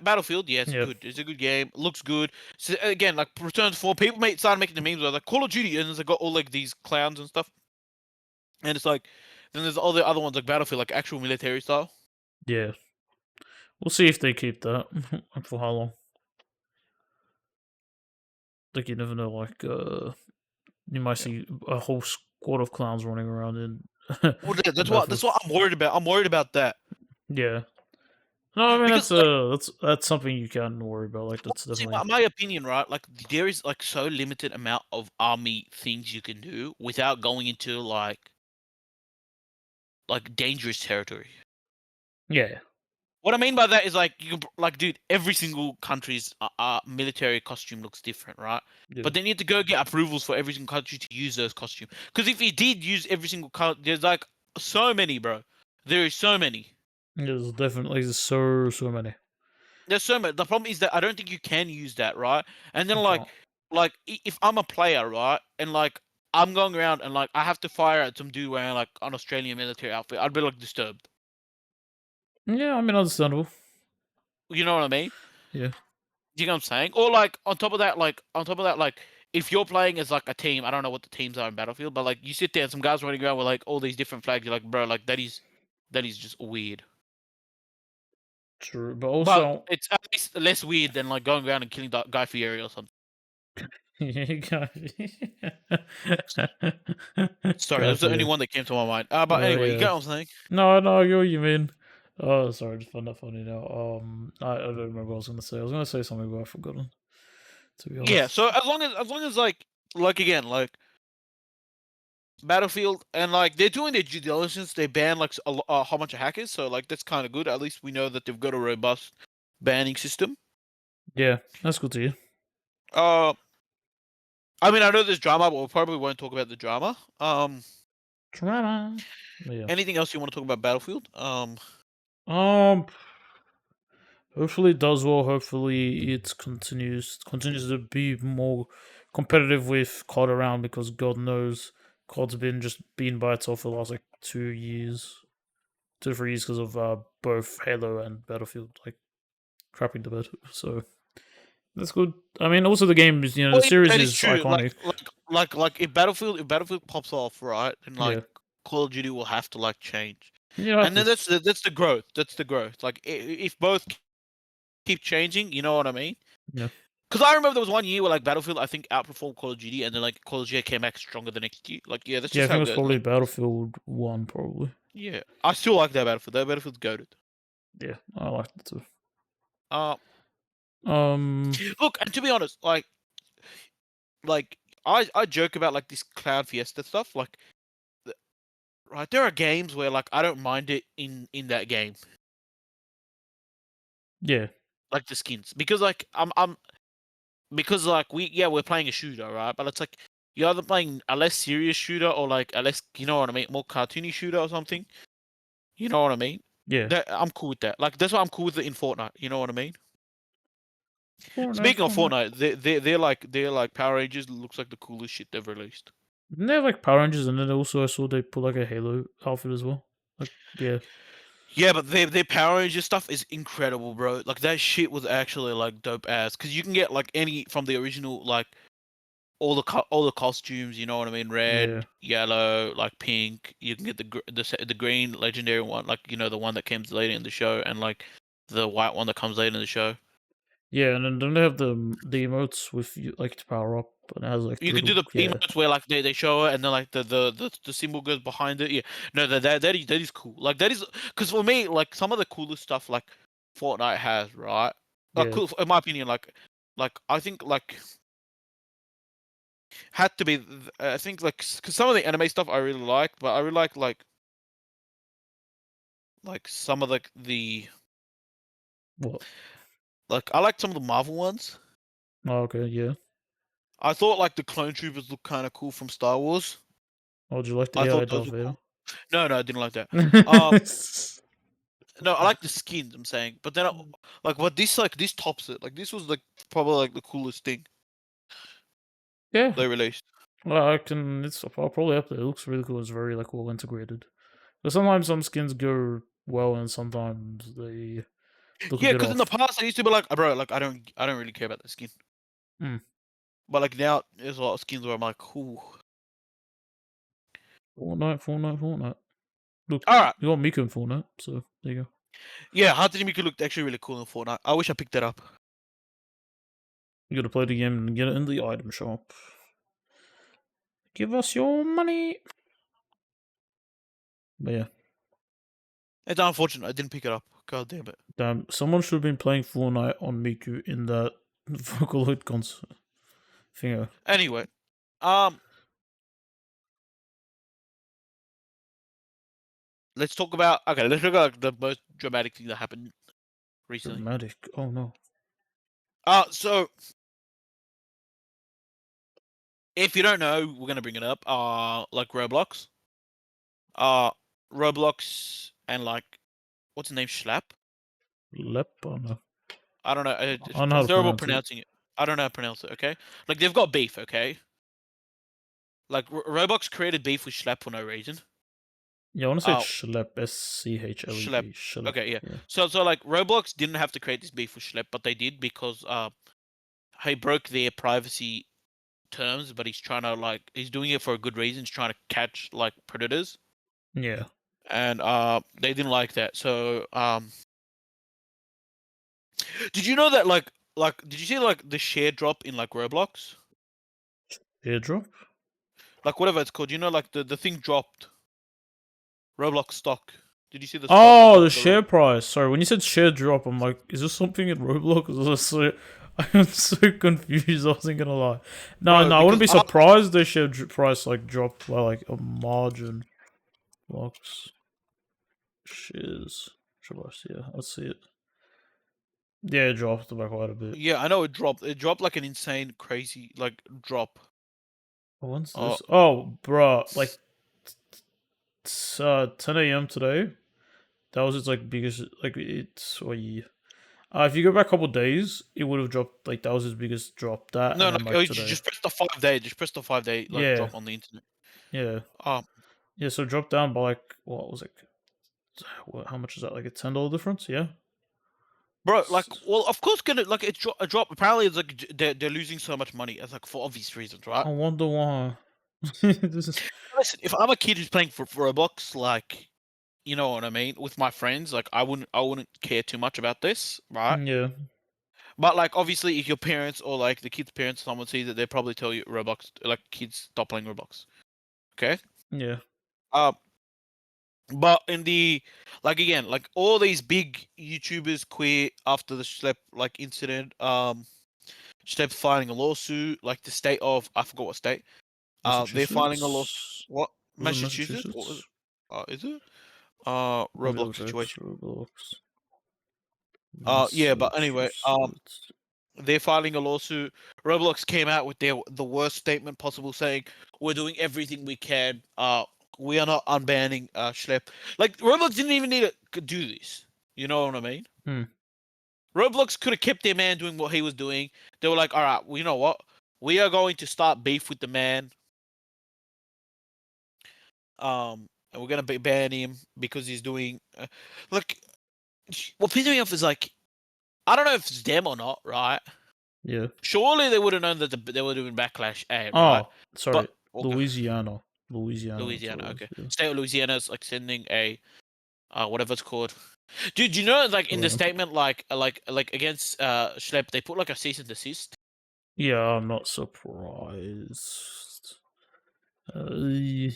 Battlefield, yeah, it's Yeah. good. It's a good game. Looks good. So again, like Return to 4, people start making the memes where like Call of Duty, and it's got all like these clowns and stuff, and it's like then there's all the other ones like Battlefield, like actual military style. Yeah. We'll see if they keep that and for how long. Like you never know. Like you might Yeah. see a whole squad of clowns running around in Well, in that's Battlefield. what I'm worried about. I'm worried about that Yeah. No, I mean because like that's something you can worry about. Like well, that's see, definitely. my opinion, right? Like there is like so limited amount of army things you can do without going into like dangerous territory. Yeah. What I mean by that is like you can like, dude, every single country's military costume looks different, right? Yeah. But they need to go get approvals for every single country to use those costumes. Because if you did use every single country, there's like so many, bro. There is so many. There's definitely so many. There's so many. The problem is that I don't think you can use that, right? And then You can't. if I'm a player, right, and like I'm going around and like I have to fire at some dude wearing like an Australian military outfit, I'd be like disturbed. Yeah, I mean understandable. You know what I mean? Yeah. You know what I'm saying? Or like on top of that, if you're playing as like a team, I don't know what the teams are in Battlefield, but like you sit there and some guys running around with like all these different flags, you're like, bro, like that is just weird. True. But But also it's at least less weird than like going around and killing that Guy Fieri or something. Guy Sorry, that was the only Fieri. one that came to my mind. But anyway, you Yeah. get what I'm saying? No, no, I get what you mean. Oh, sorry, I just found that funny now. I don't remember what I was gonna say. I was gonna say something, but I've forgotten. To be Yeah. honest. So as long as like again like Battlefield and like they're doing their due diligence, they ban like a whole bunch of hackers. So like that's kind of good. At least we know that they've got a robust banning system. Yeah, that's good to hear. Uh, I mean, I know there's drama, but we probably won't talk about the drama. Drama. But yeah. Anything else you want to talk about Battlefield? Um. Hopefully it does well. Hopefully it continues to be more competitive with COD around because God knows COD's been by itself for the last like 2 years, 2 3 years because of both Halo and Battlefield like crapping the bed. So that's good. I mean, also the game is the Well, yeah, series that is is true. iconic. Like if Battlefield pops off, right, and like Yeah, Call of Duty will have to like change, You have and then to. that's the growth. That's the growth. Like if both keep changing, you know what I mean? Yeah. Because I remember there was one year where like Battlefield I think outperformed Call of Duty, and then like Call of Duty came back stronger the next year. Like yeah, that's Yeah, I just think how it it was goes, probably man. Battlefield 1, probably. Yeah, I still like that Battlefield. That Battlefield's goaded. Yeah, I liked it too. Uh, Um, look, and to be honest, like I joke about like this Cloud Fiesta stuff. Like, right, there are games where like I don't mind it in that game, yeah, like the skins, because like I'm because like we're playing a shooter, right? But it's like you're either playing a less serious shooter or like a less, you know what I mean, more cartoony shooter or something. You know what I mean? yeah. That I'm cool with that. Like that's why I'm cool with it in Fortnite. You know what I mean? Fortnite, Speaking of Fortnite. Fortnite, they're like Power Rangers looks like the coolest shit they've released. Didn't they have like Power Rangers, and then also I saw they put like a Halo outfit as well. Like, yeah, Yeah, but their Power Rangers stuff is incredible, bro. Like that shit was actually like dope ass because you can get like any from the original, like all the costumes. You know what I mean? yeah, Red, yellow, like pink. You can get the green legendary one, like you know the one that comes later in the show, and like the white one that comes later in the show. yeah. And then don't they have the emotes with you like to power up, and it has like the You could do little the yeah, emotes where like they show it and then like the symbol goes behind it. Yeah, no, that is cool. Like that is because for me, like some of the coolest stuff like Fortnite has, right? Like yeah. cool in my opinion, like I think like had to be. I think like because some of the anime stuff I really like, but I really like some of the What? like I like some of the Marvel ones. Oh, okay, yeah. I thought like the clone troopers looked kind of cool from Star Wars. Oh, do you like the I AI thought those Darth were Vader? cool. No, I didn't like that. Um, No, I like the skins. I'm saying, but then like what this like this tops it. Like this was like probably like the coolest thing Yeah, they released. well, I can. I'll probably up there. It looks really cool. It's very like well integrated. But sometimes some skins go well, and sometimes they look a Yeah, bit because in the off. past I used to be like, bro, like I don't really care about the skin. Mm. But like now there's a lot of skins where I'm like, ooh. Fortnite, Fortnite, Fortnite. Look, All right, you got Miko in Fortnite, so there you go. yeah, Hatsune Miku looked actually really cool in Fortnite. I wish I picked that up. You gotta play the game and get it in the item shop. Give us your money. But yeah, It's unfortunate I didn't pick it up. God damn it. damn, someone should have been playing Fortnite on Miku in that Vocaloid concert thingo. Anyway, um, let's talk about let's talk about like, the most dramatic thing that happened recently. Dramatic. Oh no. So if you don't know, we're gonna bring it up. Like Roblox. Uh, Roblox and like what's the name? Schlapp. Lep? Oh no. I don't know. I don't know how I'm to terrible pronounce it. pronouncing it. I don't know how to pronounce it. Okay, like they've got beef. Okay, like Roblox created beef with Schlapp for no reason. Yeah, I want to say it's Uh, Schlep. Schlapp. SCHLEP. Schlep. Okay, yeah. Yeah. So like Roblox didn't have to create this beef with Schlapp, but they did because he broke their privacy terms. But he's trying to like he's doing it for a good reason. He's trying to catch like predators, Yeah. and they didn't like that. So did you know that like did you see like the share drop in like Roblox? Airdrop? Like whatever it's called, you know, like the thing dropped. Roblox stock. Did you see the stock? Oh, the share price. Sorry, when you said share drop, I'm like, is this something in Roblox? I'm so confused. I wasn't gonna lie. No, bro? no, I wouldn't Because be surprised the share price like dropped by like a margin. Blocks shares. Should I see it? Let's see it. Yeah, it dropped by quite a bit. yeah, I know it dropped. It dropped like an insane, crazy like drop. Oh, when's Uh, this? Oh, bruh, like 10 a.m. today. That was its like biggest. Like it's or yeah. If you go back a couple days, it would have dropped. Like that was his biggest drop. That no, and like then oh, like you today. just press the 5 day. Just press the 5 day like Yeah, drop on the internet. yeah, Um, yeah. So it dropped down by like what was it? How much is that? Like a $10 difference? Yeah. bro, like well, of course, gonna like a drop. Apparently, it's like they're losing so much money. It's like for obvious reasons, right? I wonder why. This is, Listen, if I'm a kid who's playing for Roblox, like, you know what I mean, with my friends, like I wouldn't care too much about this, right? yeah, But like obviously, if your parents or like the kid's parents, someone sees it, they probably tell you Roblox, like kids stop playing Roblox. Okay. yeah, Um, but in the like again, like all these big YouTubers quit after the Schlep like incident. Schlep filing a lawsuit, like the state of I forgot what state. They're filing a lawsuit. Massachusetts. What Was it Massachusetts? What was it? Massachusetts? Is it? Let me Roblox double check. situation. Roblox, Yeah, but anyway, Massachusetts. they're filing a lawsuit. Roblox came out with the worst statement possible, saying we're doing everything we can. We are not unbanning Schlep. Like Roblox didn't even need to do this. You know what I mean? Hmm. Roblox could have kept their man doing what he was doing. They were like, all right, well, you know what? We are going to start beef with the man. And we're gonna ban him because he's doing. Look, what pisses me off is like, I don't know if it's them or not, right? Yeah. Surely they would have known that they were doing backlash, right? Oh, sorry. But okay, Louisiana. Louisiana. That's what Louisiana, it was. okay. Yeah. State of Louisiana's like sending a whatever it's called. Dude, you know like in the Ramp. statement like against Schlepp, they put like a cease and desist. Yeah, I'm not surprised. Uh,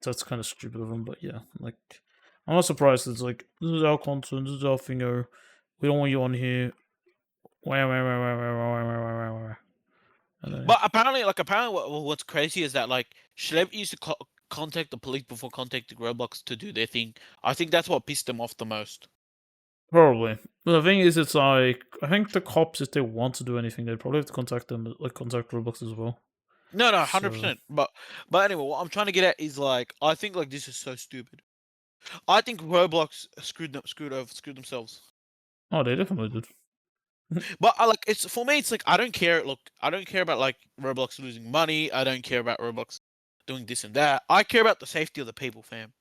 that's kind of stupid of them, but yeah, like I'm not surprised. It's like this is our content, this is our finger. We don't want you on here. Wah, wah, wah, wah, wah, wah, wah, wah, wah, wah. And then, But apparently what's crazy is that like Schlepp used to contact the police before contacting Roblox to do their thing. I think that's what pissed them off the most. probably. But the thing is, it's like I think the cops, if they want to do anything, they'd probably have to contact them, like contact Roblox as well. No, no, hundred So, percent. But anyway, what I'm trying to get at is like I think like this is so stupid. I think Roblox screwed themselves. oh, they definitely did. But I like it's for me. It's like I don't care. Look, I don't care about like Roblox losing money. I don't care about Roblox doing this and that. I care about the safety of the people, fam.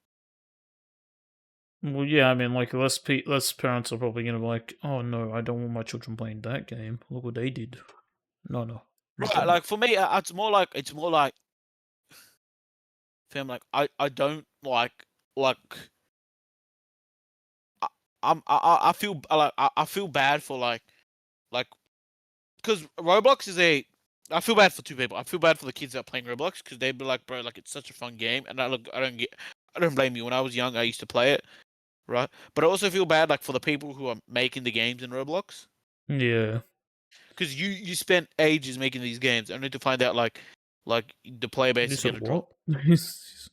Well, yeah, I mean, like less parents are probably gonna be like, "Oh no, I don't want my children playing that game. Look what they did." No, no, not Right? them. Like for me, it's more like fam. Like I don't like I, I feel like I feel bad for like because Roblox is a. I feel bad for two people. I feel bad for the kids that are playing Roblox because they'd be like, bro, like it's such a fun game, and I don't blame you. When I was young, I used to play it, right? But I also feel bad like for the people who are making the games in Roblox Yeah, because you spent ages making these games, only to find out like the player base you is said gonna drop. what? He's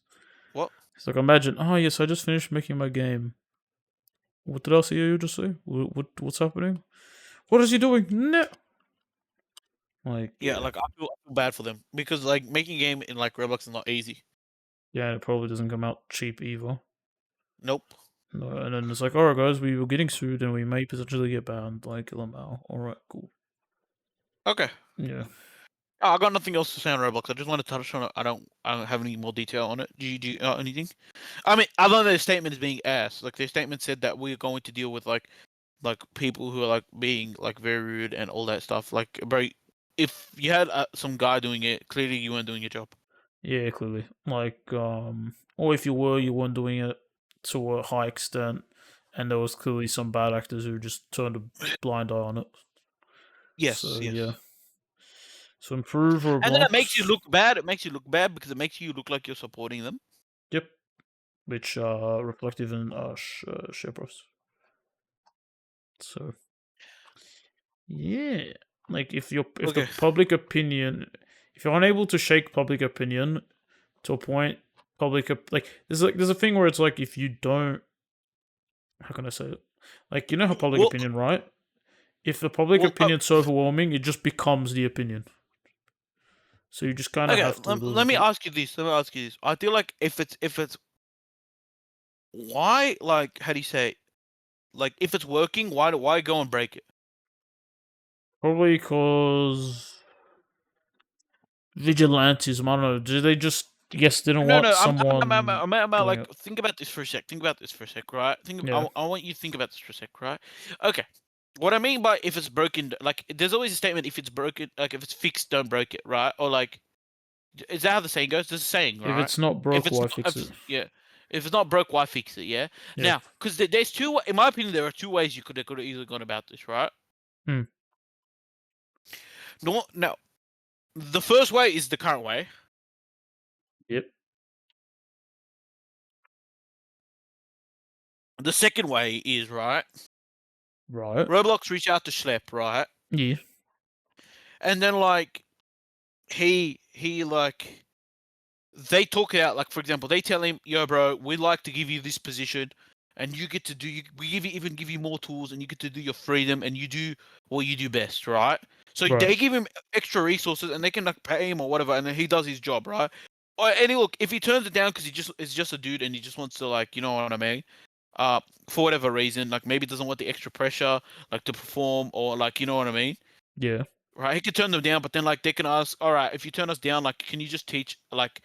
What? like, imagine. Oh yes, I just finished making my game. What did I see you just say? What's happening? What is he doing? No. Like, Yeah, yeah, like I feel bad for them because like making a game in like Roblox is not easy. yeah, it probably doesn't come out cheap either. Nope. No, and then it's like, all right, guys, we were getting sued, and we may potentially get banned. Like, LMAO. All right, cool. Okay. Yeah. I got nothing else to say on Roblox. I just want to touch on it. I don't have any more detail on it. Do you anything? I mean, other than the statement is being asked, like the statement said that we're going to deal with like people who are like being like very rude and all that stuff. Like, bro, if you had some guy doing it, clearly you weren't doing your job. Yeah, clearly. Like, or if you were, you weren't doing it to a high extent, and there was clearly some bad actors who just turned a blind eye on it. Yes, So yeah. yes. So improve And then it makes you Roblox. look bad. It makes you look bad because it makes you look like you're supporting them. Yep. Which reflective in share price. So yeah, like if the Okay. public opinion, if you're unable to shake public opinion to a point, like there's a thing where it's like if you don't, how can I say it? Like you know how public Well, opinion, right? If the public well. opinion's so overwhelming, it just becomes the opinion. So you just kind of Okay. have to live Let with me it. ask you this. Let me ask you this. I feel like if it's why like how do you say it? Like if it's working, why go and break it? Probably because vigilantism. I don't know. Do they just didn't No, want no. someone I'm doing like it? think about this for a sec. Think about this for a sec, right? Yeah. I want you to think about this for a sec, right? Okay. What I mean by if it's broken, like there's always a statement if it's broken, like if it's fixed, don't break it, right? Or like Is that how the saying goes? There's a saying, If right? it's not If broke, it's why not, fix it? yeah, if it's not broke, why fix it? Yeah. Yeah. Now, because there's two. In my opinion, there are two ways you could have easily gone about this, right? Hmm. No. The first way is the current way. Yep. The second way is right. Right. Roblox reach out to Schlepp, right? Yeah. And then like he like they talk it out. Like for example, they tell him, "Yo, bro, we'd like to give you this position, and you get to do. We even give you more tools, and you get to do your freedom, and you do what you do best, right?" So Right. they give him extra resources, and they can like pay him or whatever, and then he does his job, right? And he, look, if he turns it down because he just is just a dude and he just wants to like, you know what I mean? For whatever reason, like maybe doesn't want the extra pressure, like to perform or like, you know what I mean? Yeah. Right? He could turn them down, but then like they can ask, all right, if you turn us down, like, can you just teach like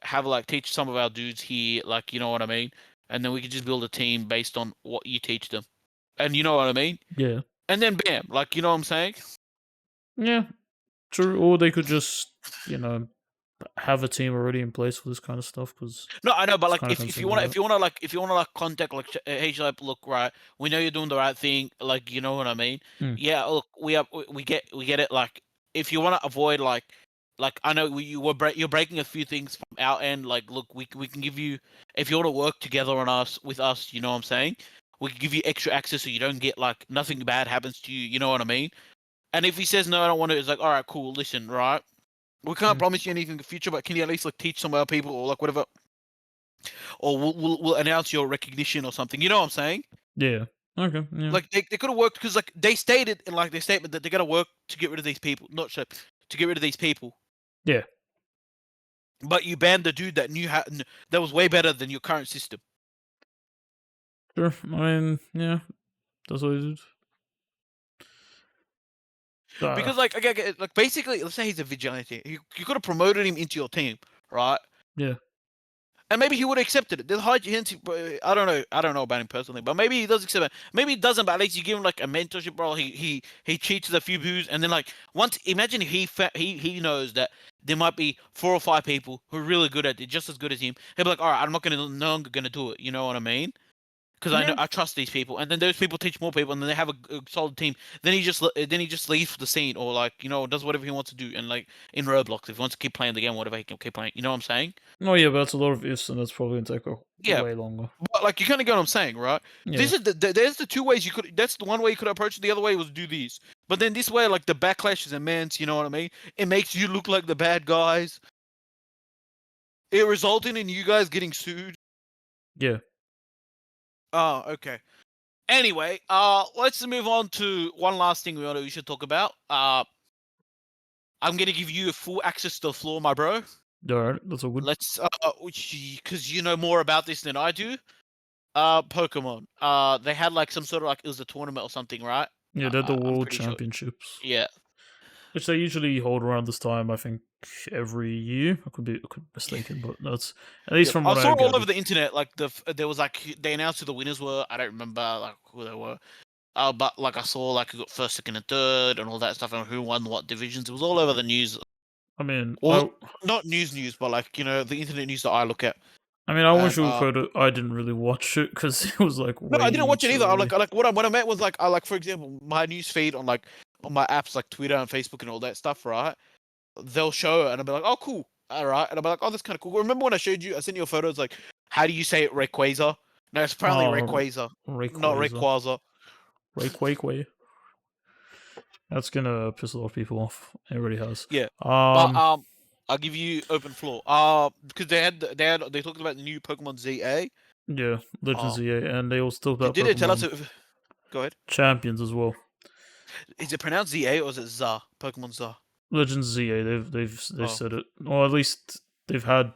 have like teach some of our dudes here, like you know what I mean, and then we could just build a team based on what you teach them, and you know what I mean, Yeah. and then bam, like you know what I'm saying. Yeah. True. Or they could just, you know, have a team already in place for this kind of stuff because No, I know, but it's like kind of if you concerning wanna about. if you wanna like contact like hey like look right, we know you're doing the right thing, like you know what I mean. Hmm. Yeah, look, we get it. Like if you wanna avoid like I know you're breaking a few things from our end. Like look, we can give you if you wanna work together on us with us, you know what I'm saying. We can give you extra access so you don't get like nothing bad happens to you. You know what I mean. And if he says no, I don't want to, it's like all right, cool. Listen, right. We can't Hmm. promise you anything in the future, but can you at least like teach some of our people or like whatever or we'll announce your recognition or something. You know what I'm saying? Yeah. Okay. Yeah. Like they could have worked because like they stated in like their statement that they're gonna work to get rid of these people, not shit, to get rid of these people. Yeah. But you banned the dude that that was way better than your current system. Sure. I mean, yeah. That's what it is. Because like okay, like basically, let's say he's a vigilante, you could have promoted him into your team, right? Yeah. And maybe he would have accepted it. There's high chance. I don't know. I don't know about him personally, but maybe he does accept it. Maybe he doesn't. But at least you give him like a mentorship role. He cheats a few booze, and then like once imagine if he knows that there might be 4 or 5 people who are really good at it, just as good as him. He'll be like, all right, I'm not gonna no longer gonna do it. You know what I mean? Because I know Yeah. I trust these people, and then those people teach more people, and then they have a solid team. Then he just leaves the scene, or like you know does whatever he wants to do, and like in Roblox, if he wants to keep playing the game, whatever he can keep playing. You know what I'm saying? Oh yeah, but that's a lot of ifs, and that's probably gonna take a Yeah, way longer. but like you kind of get what I'm saying, right? Yeah. This is there's the two ways you could. That's the one way you could approach it. The other way was do these. But then this way, like the backlash is immense. You know what I mean? It makes you look like the bad guys. It resulted in you guys getting sued. Yeah. Oh, okay. Anyway, let's move on to one last thing we should talk about. I'm gonna give you full access to the floor, my bro. All right. That's all good. Let's because you know more about this than I do. Pokemon. They had like some sort of like it was a tournament or something, right? Yeah, they're the I'm World pretty sure. Championships, Yeah. which they usually hold around this time. I think every year. I could be mistaken, but that's at least Yep. from I what saw I all over gathered. the internet like there was like they announced who the winners were. I don't remember like who they were. But like I saw like who got first, second, and third, and all that stuff, and who won what divisions. It was all over the news. I mean, Well, not news, but like you know the internet news that I look at. I wish And you could. I didn't really watch it because it was like no, I didn't way watch it too either. early. Like what I meant was like I like for example my news feed on like on my apps like Twitter and Facebook and all that stuff, right? They'll show it and I'll be like, oh, cool. All right. And I'll be like, oh, that's kind of cool. Remember when I showed you, I sent you a photo, it's like, how do you say it, Rayquaza? No, it's apparently Oh, Rayquaza, not Rayquaza, Rayquaza. Rayquaza. That's gonna piss a lot of people off. It really has. Yeah. But Um, I'll give you open floor. Because they talked about the new Pokemon ZA. yeah, Legends EA, and they also talked about Did they tell us Pokemon if, go ahead. Champions as well. Is it pronounced ZA or is it ZA? Pokemon ZA. Legends ZA, they've Oh. said it, or at least they've had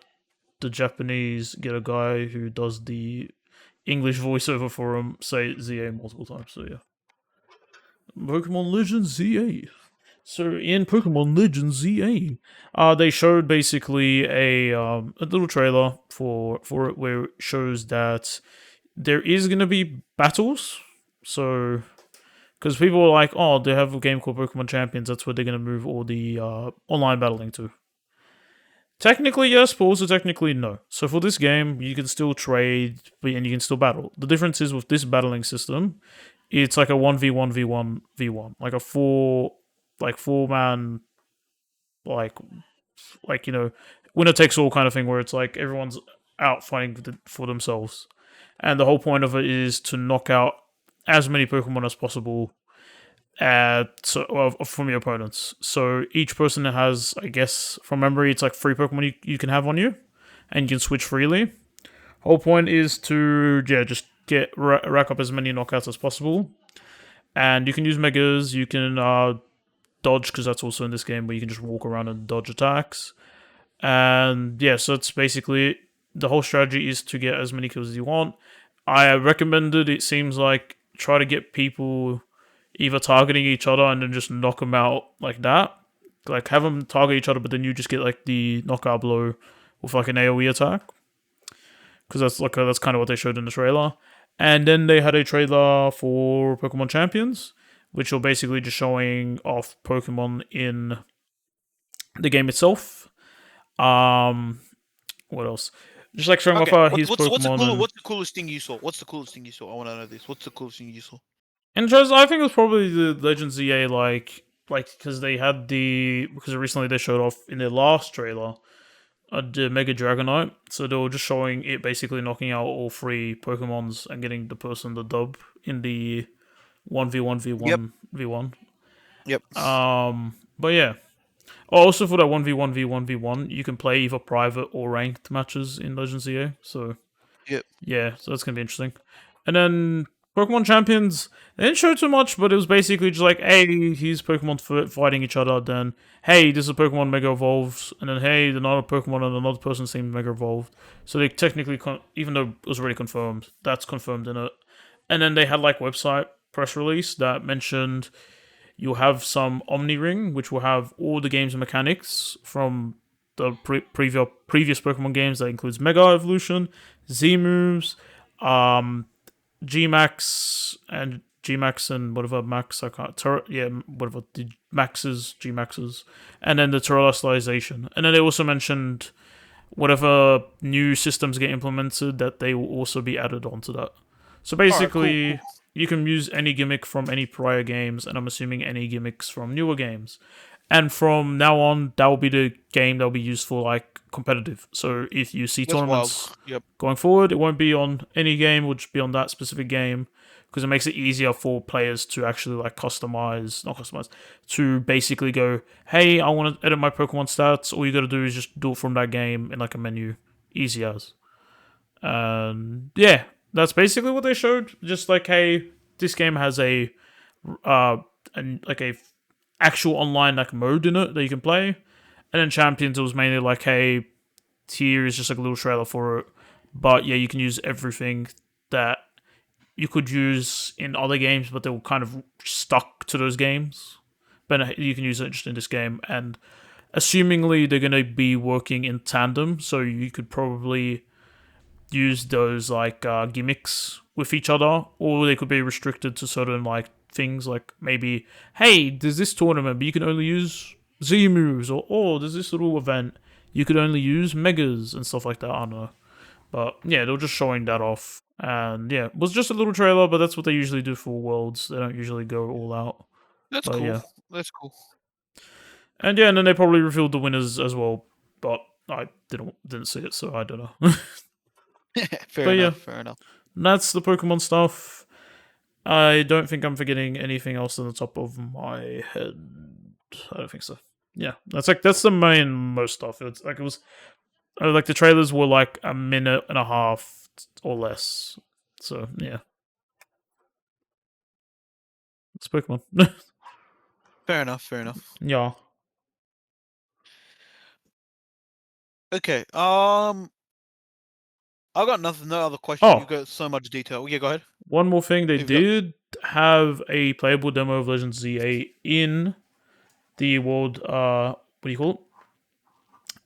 the Japanese get a guy who does the English voiceover for him say ZA multiple times. So yeah, Pokemon Legends ZA. So in Pokemon Legends ZA, they showed basically a little trailer for it where it shows that there is gonna be battles. So because people were like, oh, they have a game called Pokemon Champions. That's where they're gonna move all the online battling to. Technically yes, but also technically no. So for this game, you can still trade and you can still battle. The difference is with this battling system, it's like a 1v1v1v1, like a four man, like winner takes all kind of thing, where it's like everyone's out fighting for themselves, and the whole point of it is to knock out as many Pokemon as possible from your opponents. So each person has, I guess, from memory, it's like 3 Pokemon you can have on you, and you can switch freely. Whole point is to just get rack up as many knockouts as possible, and you can use Megas. You can dodge, because that's also in this game where you can just walk around and dodge attacks. And yeah, so it's basically the whole strategy is to get as many kills as you want. I recommended, it seems like, try to get people either targeting each other and then just knock them out like that. Like have them target each other, but then you just get like the knockout blow with like an AOE attack, because that's kind of what they showed in the trailer. And then they had a trailer for Pokemon Champions, which are basically just showing off Pokemon in the game itself. Um, what else? Just like showing off Okay, his Pokemon and what's the coolest thing you saw? What's the coolest thing you saw? I want to know this. What's the coolest thing you saw? just I think it was probably the Legend ZA, like because they had because recently they showed off in their last trailer the Mega Dragonite, so they were just showing it basically knocking out all 3 Pokemons and getting the person the dub in the 1v1v1v1. Yep. But yeah. Also for that 1v1v1v1, you can play either private or ranked matches in Legends EA. So Yep. yeah, so that's gonna be interesting. And then Pokemon Champions, they didn't show too much, but it was basically just like, hey, here's Pokemon fighting each other. Then, hey, this is a Pokemon Mega Evolves, and then hey, another Pokemon and another person seemed Mega Evolved. So they technically, even though it was already confirmed, that's confirmed in it. And then they had like website press release that mentioned you'll have some Omni Ring, which will have all the game's mechanics from the previous Pokemon games. That includes Mega Evolution, Z moves, um, Gmax and whatever Max, I can't. Whatever the Maxes, Gmaxes, and then the Terrestrialization. And then they also mentioned whatever new systems get implemented, that they will also be added onto that. So basically, Cool. you can use any gimmick from any prior games, and I'm assuming any gimmicks from newer games. And from now on, that will be the game that will be used for like competitive. So if you see That's wild. tournaments Yep. going forward, it won't be on any game; it will just be on that specific game, because it makes it easier for players to actually like not customize, to basically go, hey, I want to edit my Pokemon stats. All you got to do is just do it from that game in like a menu, easy as. Yeah, that's basically what they showed. Just like, hey, this game has a like a actual online like mode in it that you can play. And then Champions, it was mainly like, hey, here is just like a little trailer for it. But yeah, you can use everything that you could use in other games, but they were kind of stuck to those games. But you can use it just in this game, and assumingly they're going to be working in tandem, so you could probably use those like gimmicks with each other, or they could be restricted to certain like things, like maybe, hey, there's this tournament, but you can only use Z moves, or oh, there's this little event, you could only use Megas and stuff like that. I don't know, but yeah, they were just showing that off, and yeah, it was just a little trailer, but that's what they usually do for Worlds. They don't usually go all out, That's but cool. yeah, That's cool. and yeah, and then they probably revealed the winners as well, but I didn't see it, so I don't know. Fair But yeah, enough. Fair enough. that's the Pokemon stuff. I don't think I'm forgetting anything else on the top of my head. I don't think so. Yeah, that's the main most stuff. It's like it was like the trailers were like a minute and a half or less. So yeah, it's Pokemon. Fair enough. Fair enough. Yeah. Okay. I got nothing. No other question. You Oh, got so much detail. Yeah. Go ahead. one more thing. They Who have you got? did have a playable demo of Legends ZA in the world. What do you call it?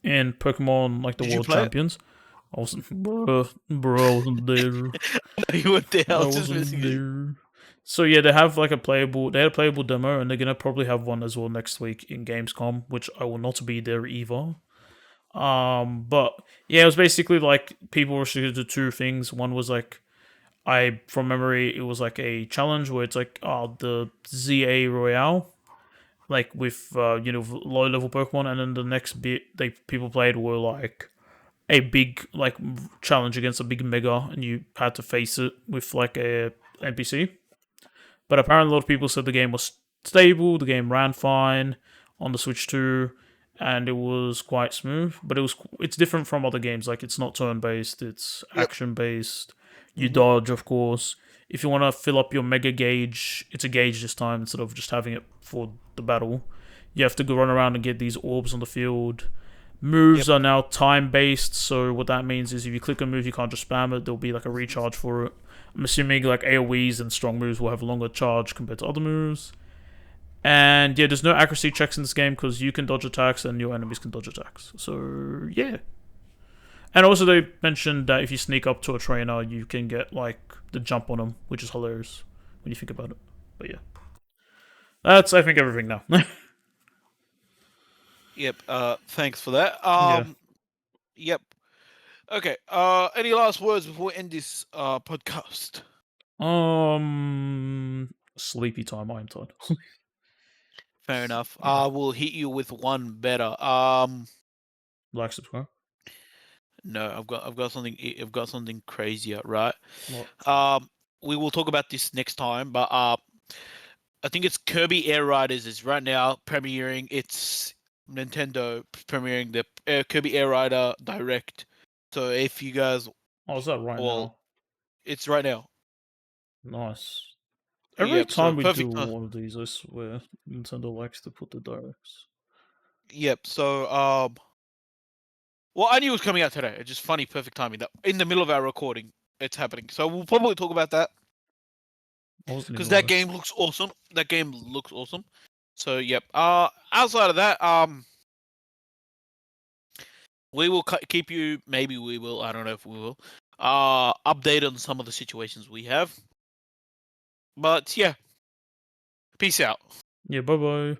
In Pokemon, like the Did you World play it? Champions. I wasn't, bro, I wasn't there. No, you weren't there. I I was just wasn't missing you. there. So yeah, they have like they had a playable demo, and they're gonna probably have one as well next week in Gamescom, which I will not be there either. But yeah, it was basically like people were restricted to two things. One was like from memory, it was like a challenge where it's like the ZA Royale, like with low level Pokemon, and then the next bit they people played were like a big like challenge against a big Mega, and you had to face it with like a NPC. But apparently, a lot of people said the game was stable, the game ran fine on the Switch too, and it was quite smooth. But it's different from other games. Like it's not turn based; it's Yep. action based. You Hmm. dodge, of course. If you want to fill up your Mega Gauge, it's a gauge this time instead of just having it for the battle. You have to go run around and get these orbs on the field. Yep. Moves are now time based, so what that means is if you click a move, you can't just spam it. There'll be like a recharge for it. I'm assuming like AoEs and strong moves will have a longer charge compared to other moves. And yeah, there's no accuracy checks in this game because you can dodge attacks and your enemies can dodge attacks. So yeah. And also they mentioned that if you sneak up to a trainer, you can get like the jump on them, which is hilarious when you think about it. But yeah, that's I think everything now. Yep. Thanks for that. Yeah. Yep. Okay. Any last words before we end this podcast? Sleepy time. I am tired. Fair enough. Yeah. I will hit you with one better. Like, subscribe. No, I've got something crazier, right? What? Um, we will talk about this next time, but I think it's Kirby Air Riders is right now premiering. It's Nintendo premiering the Kirby Air Rider Direct. So if you guys, Oh, is that right well, now? it's right now. Nice. Every Yep. So time we do perfect. one of these, I swear, Nintendo likes to put the directs. Yep. So well, I knew it was coming out today. It's just funny, perfect timing. That in the middle of our recording, it's happening. So we'll probably talk about that I wasn't because even that aware. game looks awesome. That game looks awesome. So yep. Outside of that, we will keep you. Maybe we will. I don't know if we will. Update on some of the situations we have. But yeah, peace out. Yeah, bye bye.